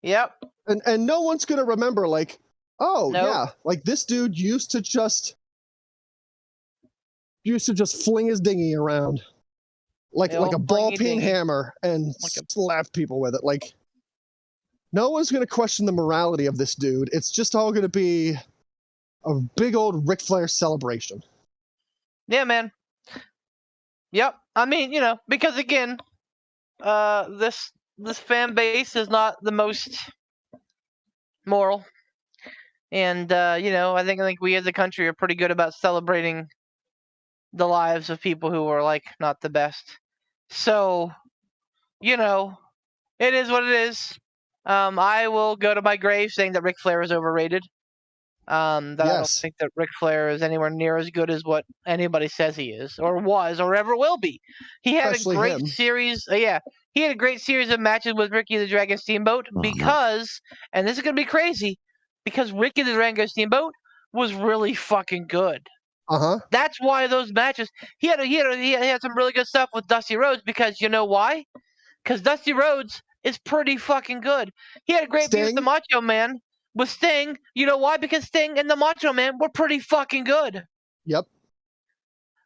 Yep. And no one's going to remember, like, oh, Nope. yeah, like this dude used to just fling his dinghy around like a ball peen hammer and slap people with it. Like, no one's going to question the morality of this dude. It's just all going to be a big old Ric Flair celebration. Yeah, man. Yep. I mean, because again, this fan base is not the most moral. And I think we as a country are pretty good about celebrating the lives of people who are like not the best. So, it is what it is. I will go to my grave saying that Ric Flair is overrated. I don't think that Ric Flair is anywhere near as good as what anybody says he is, or was, or ever will be. He had Especially a great him. series. He had a great series of matches with Ricky the Dragon Steamboat because, and this is gonna be crazy, because Ricky the Dragon Steamboat was really fucking good. That's why those matches. He had some really good stuff with Dusty Rhodes, because you know why? Because Dusty Rhodes is pretty fucking good. He had a great feud with the Macho Man. With Sting, you know why? Because Sting and the Macho Man were pretty fucking good. Yep.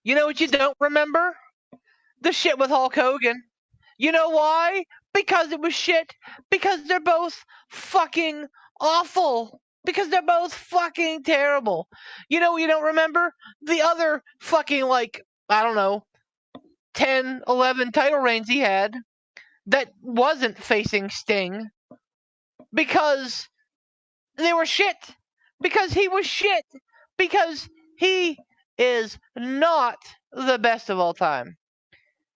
You know what you don't remember? The shit with Hulk Hogan. You know why? Because it was shit. Because they're both fucking awful. Because they're both fucking terrible. You know what you don't remember? The other fucking, 10, 11 title reigns he had that wasn't facing Sting. Because they were shit. Because he was shit. Because he is not the best of all time.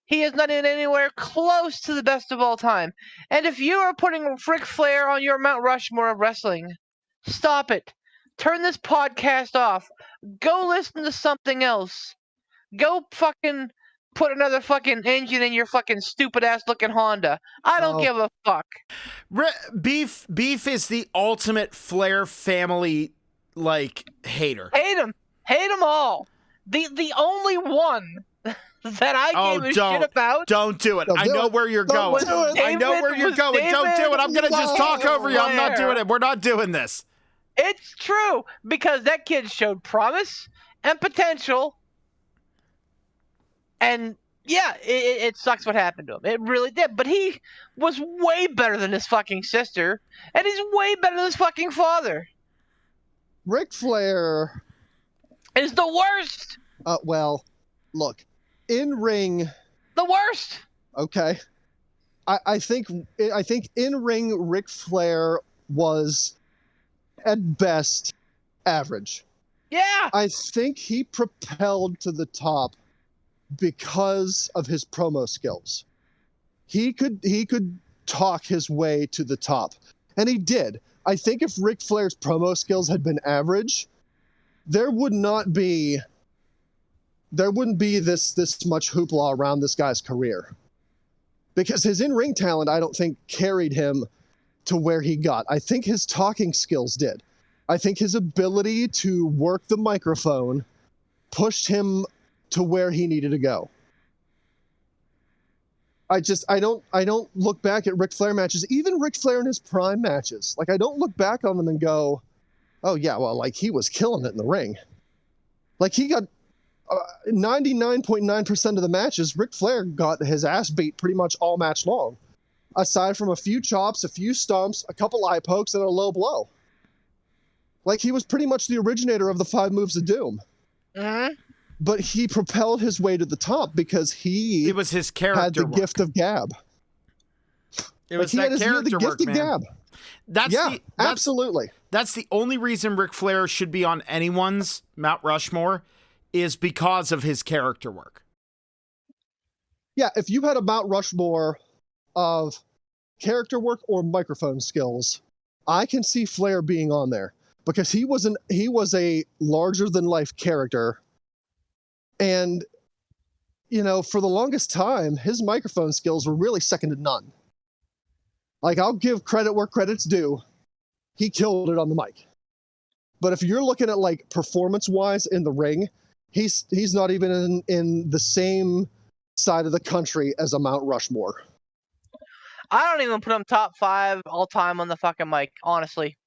He is not in anywhere close to the best of all time. And if you are putting Ric Flair on your Mount Rushmore of wrestling, stop it. Turn this podcast off. Go listen to something else. Go fucking put another fucking engine in your fucking stupid ass looking Honda. I don't give a fuck. Beef is the ultimate Flair family hater. Hate them all. The only one that I gave a shit about. Don't do it. I know where you're going. I know where you're going. Don't do it. I'm gonna just talk over you. I'm not doing it. We're not doing this. It's true, because that kid showed promise and potential. And yeah, it sucks what happened to him. It really did. But he was way better than his fucking sister. And he's way better than his fucking father. Ric Flair is the worst. Well, look, in ring, the worst. Okay, I think in ring Ric Flair was at best average. Yeah. I think he propelled to the top because of his promo skills. He could talk his way to the top, and he did. I think if Ric Flair's promo skills had been average, there wouldn't be this much hoopla around this guy's career. Because his in-ring talent, I don't think, carried him to where he got. I think his talking skills did. I think his ability to work the microphone pushed him to where he needed to go. I don't look back at Ric Flair matches, even Ric Flair in his prime matches. I don't look back on them and go, oh yeah, well, he was killing it in the ring. He got 99.9% of the matches, Ric Flair got his ass beat pretty much all match long. Aside from a few chops, a few stomps, a couple eye pokes, and a low blow. He was pretty much the originator of the 5 moves of doom. Mm-hmm. But he propelled his way to the top because it was his character had the work. Gift of gab. It was that character work, man. Absolutely. That's the only reason Ric Flair should be on anyone's Mount Rushmore, is because of his character work. Yeah, if you had a Mount Rushmore of character work or microphone skills, I can see Flair being on there because he was a larger than life character. And, for the longest time, his microphone skills were really second to none. I'll give credit where credit's due. He killed it on the mic. But if you're looking at, performance-wise in the ring, he's not even in the same side of the country as a Mount Rushmore. I don't even put him top 5 all-time on the fucking mic, honestly.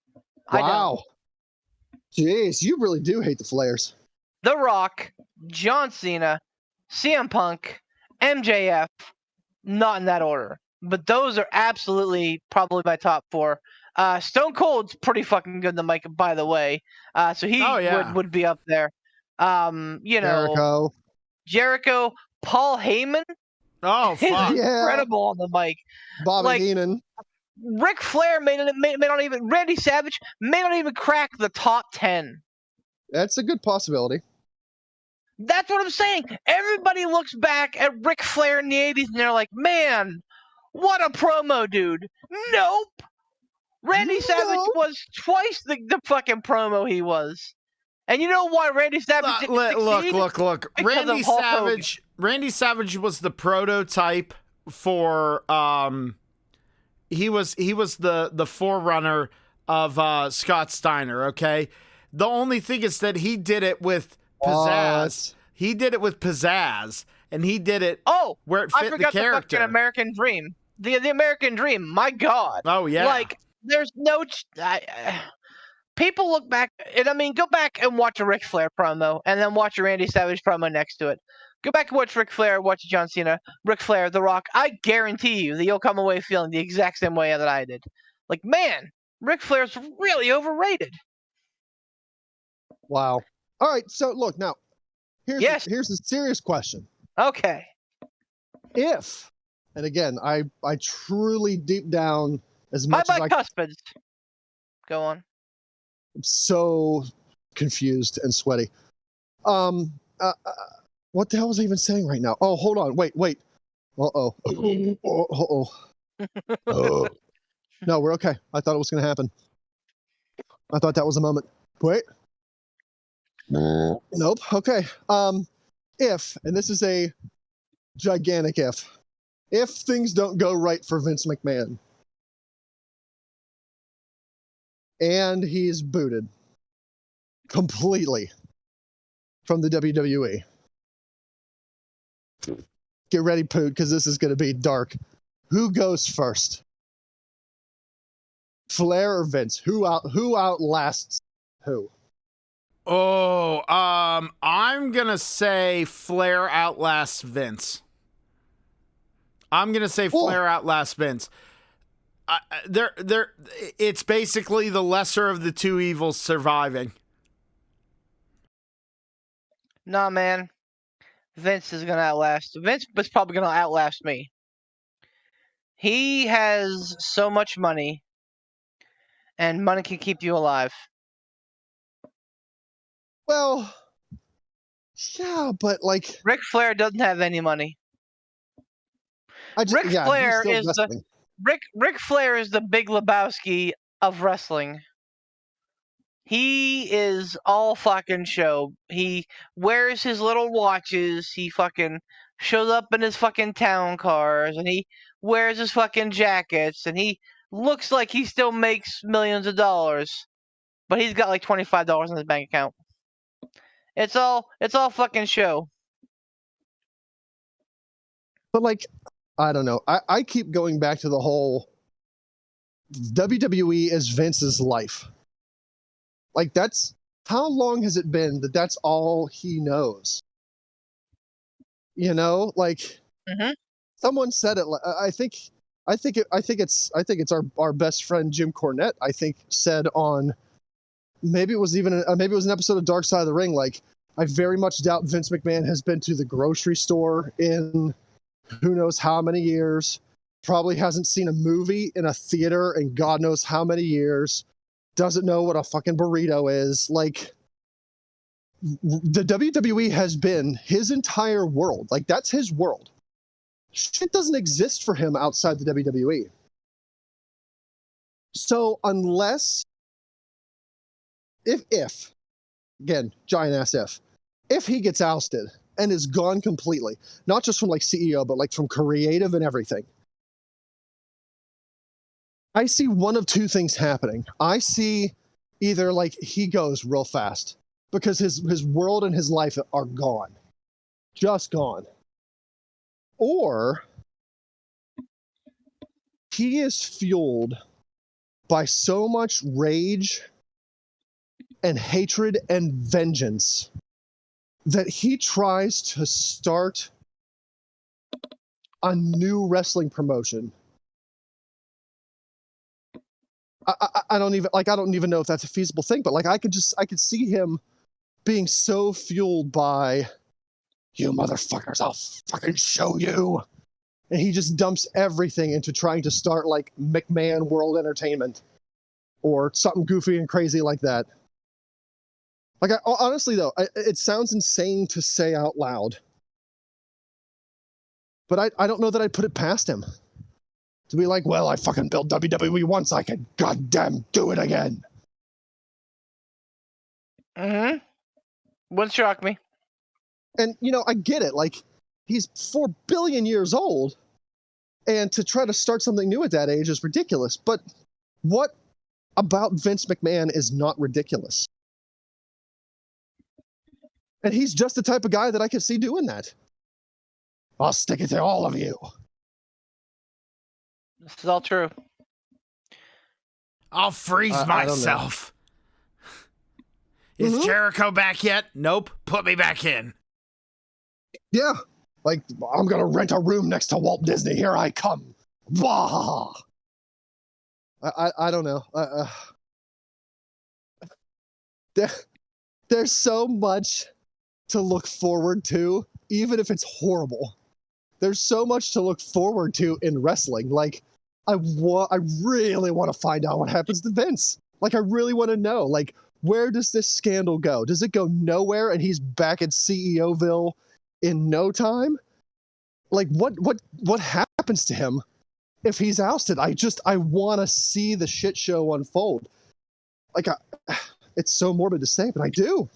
Wow. Jeez, you really do hate the Flairs. The Rock, John Cena, CM Punk, MJF, not in that order. But those are absolutely probably my top 4. Stone Cold's pretty fucking good in the mic, by the way. So he would be up there. Jericho, Paul Heyman. Oh, fuck. Incredible on the mic. Bobby Heenan. Ric Flair Randy Savage may not even crack the top 10. That's a good possibility. That's what I'm saying. Everybody looks back at Ric Flair in the 80s and they're like, man, what a promo, dude. Nope. Randy Savage was twice the fucking promo he was. And you know why Randy Savage didn't succeed? Look. Randy Savage was the prototype for he was the forerunner of Scott Steiner, okay? The only thing is that he did it with pizzazz. He did it with pizzazz, and he did it where it fit the character. The fucking American Dream. The American Dream, my God. Oh, yeah. There's no... people look back, and go back and watch a Ric Flair promo, and then watch a Randy Savage promo next to it. Go back and watch Ric Flair, watch John Cena, Ric Flair, The Rock. I guarantee you that you'll come away feeling the exact same way that I did. Man, Ric Flair's really overrated. Wow. All right, so look, now, here's a serious question. Okay. If, and again, I truly deep down, as much as cuspids? Go on. I'm so confused and sweaty. What the hell was I even saying right now? Oh, hold on. Wait. Uh-oh. No, we're okay. I thought it was going to happen. I thought that was a moment. Wait. Nope. Okay. If, and this is a gigantic if. If things don't go right for Vince McMahon, and he's booted completely from the WWE. Get ready, Poot, because this is going to be dark. Who goes first? Flair or Vince? Who outlasts who? Oh, I'm gonna say Flair outlasts Vince. Flair outlasts Vince. It's basically the lesser of the two evils surviving. Nah, man. Vince is gonna outlast. Vince was probably gonna outlast me. He has so much money, and money can keep you alive. Well, yeah, but like Ric Flair doesn't have any money. Ric Flair is Ric Flair is the Big Lebowski of wrestling. He is all fucking show. He wears his little watches. He fucking shows up in his fucking town cars, and he wears his fucking jackets, and he looks like he still makes millions of dollars, but he's got like $25 in his bank account. It's all fucking show. But like, I don't know. I keep going back to the whole WWE is Vince's life. Like, that's how long has it been that that's all he knows? You know, like someone said it. I think it's our best friend Jim Cornette. I think said on maybe it was an episode of Dark Side of the Ring. Like, I very much doubt Vince McMahon has been to the grocery store in who knows how many years. Probably hasn't seen a movie in a theater in God knows how many years. Doesn't know what a fucking burrito is. Like, the WWE has been his entire world. Like, that's his world. Shit doesn't exist for him outside the WWE. So unless, if again, giant ass if he gets ousted and is gone completely, not just from like CEO, but like from creative and everything, I see one of two things happening. I see either like he goes real fast because his world and his life are gone, just gone, or he is fueled by so much rage and hatred and vengeance that he tries to start a new wrestling promotion. I don't even know if that's a feasible thing, but like I could see him being so fueled by, you motherfuckers, I'll fucking show you. And he just dumps everything into trying to start like McMahon World Entertainment or something goofy and crazy like that. Like, honestly though, it sounds insane to say out loud, but I don't know that I'd put it past him. To be like, well, I fucking built WWE once, I can goddamn do it again. Wouldn't shock me. And, you know, I get it. Like, he's 4 billion years old, and to try to start something new at that age is ridiculous. But what about Vince McMahon is not ridiculous? And he's just the type of guy that I could see doing that. I'll stick it to all of you. This is all true. I'll freeze myself. Is Jericho back yet? Nope. Put me back in. Yeah. Like, I'm going to rent a room next to Walt Disney. Here I come. Wah! I don't know. There's so much to look forward to, even if it's horrible. There's so much to look forward to in wrestling. Like, I really want to find out what happens to Vince. Like, I really want to know, like, where does this scandal go? Does it go nowhere and he's back at CEOville in no time? Like, what happens to him if he's ousted? I want to see the shit show unfold. Like, it's so morbid to say, but I do.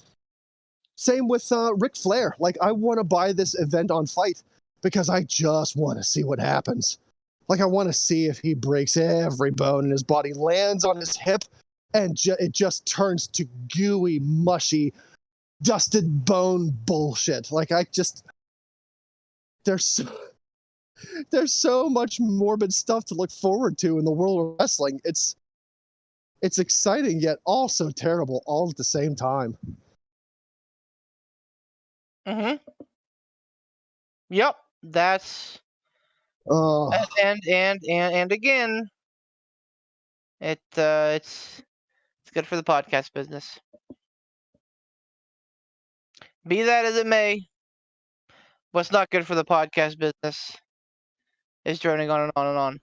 Same with Ric Flair. Like, I want to buy this event on Fight because I just want to see what happens. Like, I want to see if he breaks every bone in his body, lands on his hip, and it just turns to gooey, mushy, dusted bone bullshit. Like, there's so much morbid stuff to look forward to in the world of wrestling. It's exciting, yet also terrible all at the same time. Mm-hmm. Yep, that's and again, it's good for the podcast business. Be that as it may, what's not good for the podcast business is droning on and on and on.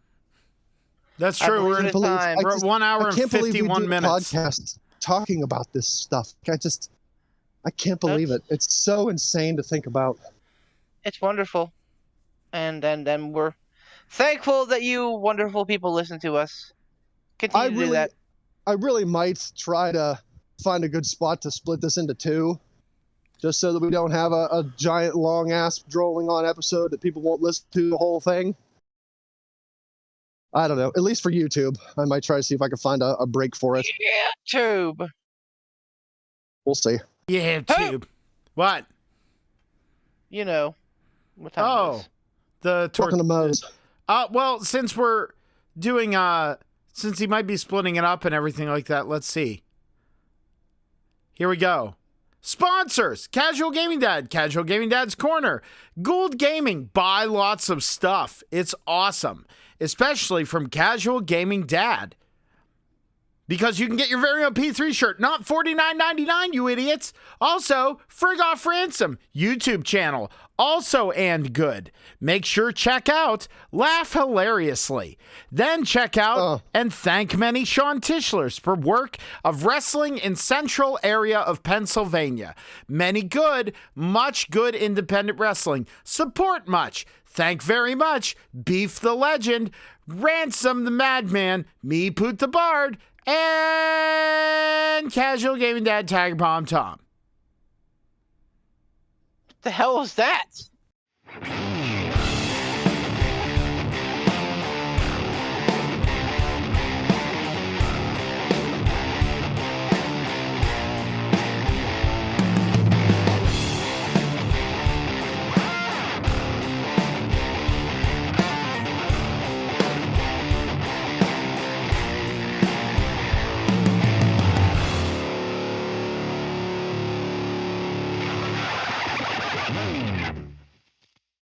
That's true. We're at 1 hour and 51 minutes. Podcast talking about this stuff. I can't believe it. It's so insane to think about. It's wonderful, and we're thankful that you wonderful people listen to us. Continue to do that. I really might try to find a good spot to split this into 2, just so that we don't have a giant long ass drolling on episode that people won't listen to the whole thing. I don't know. At least for YouTube, I might try to see if I can find a break for it. YouTube. We'll see. YouTube. What? You know. What time it is. The Talking to Mose. Well, since we're doing since he might be splitting it up and everything like that, let's see. Here we go. Sponsors: Casual Gaming Dad, Casual Gaming Dad's Corner, Gould Gaming. Buy lots of stuff. It's awesome, especially from Casual Gaming Dad. Because you can get your very own P3 shirt, not $49.99, you idiots. Also, Frig Off Ransom, YouTube channel, also and good. Make sure check out Laugh Hilariously. Then check out and thank many Sean Tischlers for work of wrestling in central area of Pennsylvania. Many good, much good independent wrestling. Support much. Thank very much. Beef the Legend, Ransom the Madman, me Poot the Bard, and Casual Gaming Dad Tiger Bomb Tom. What the hell was that?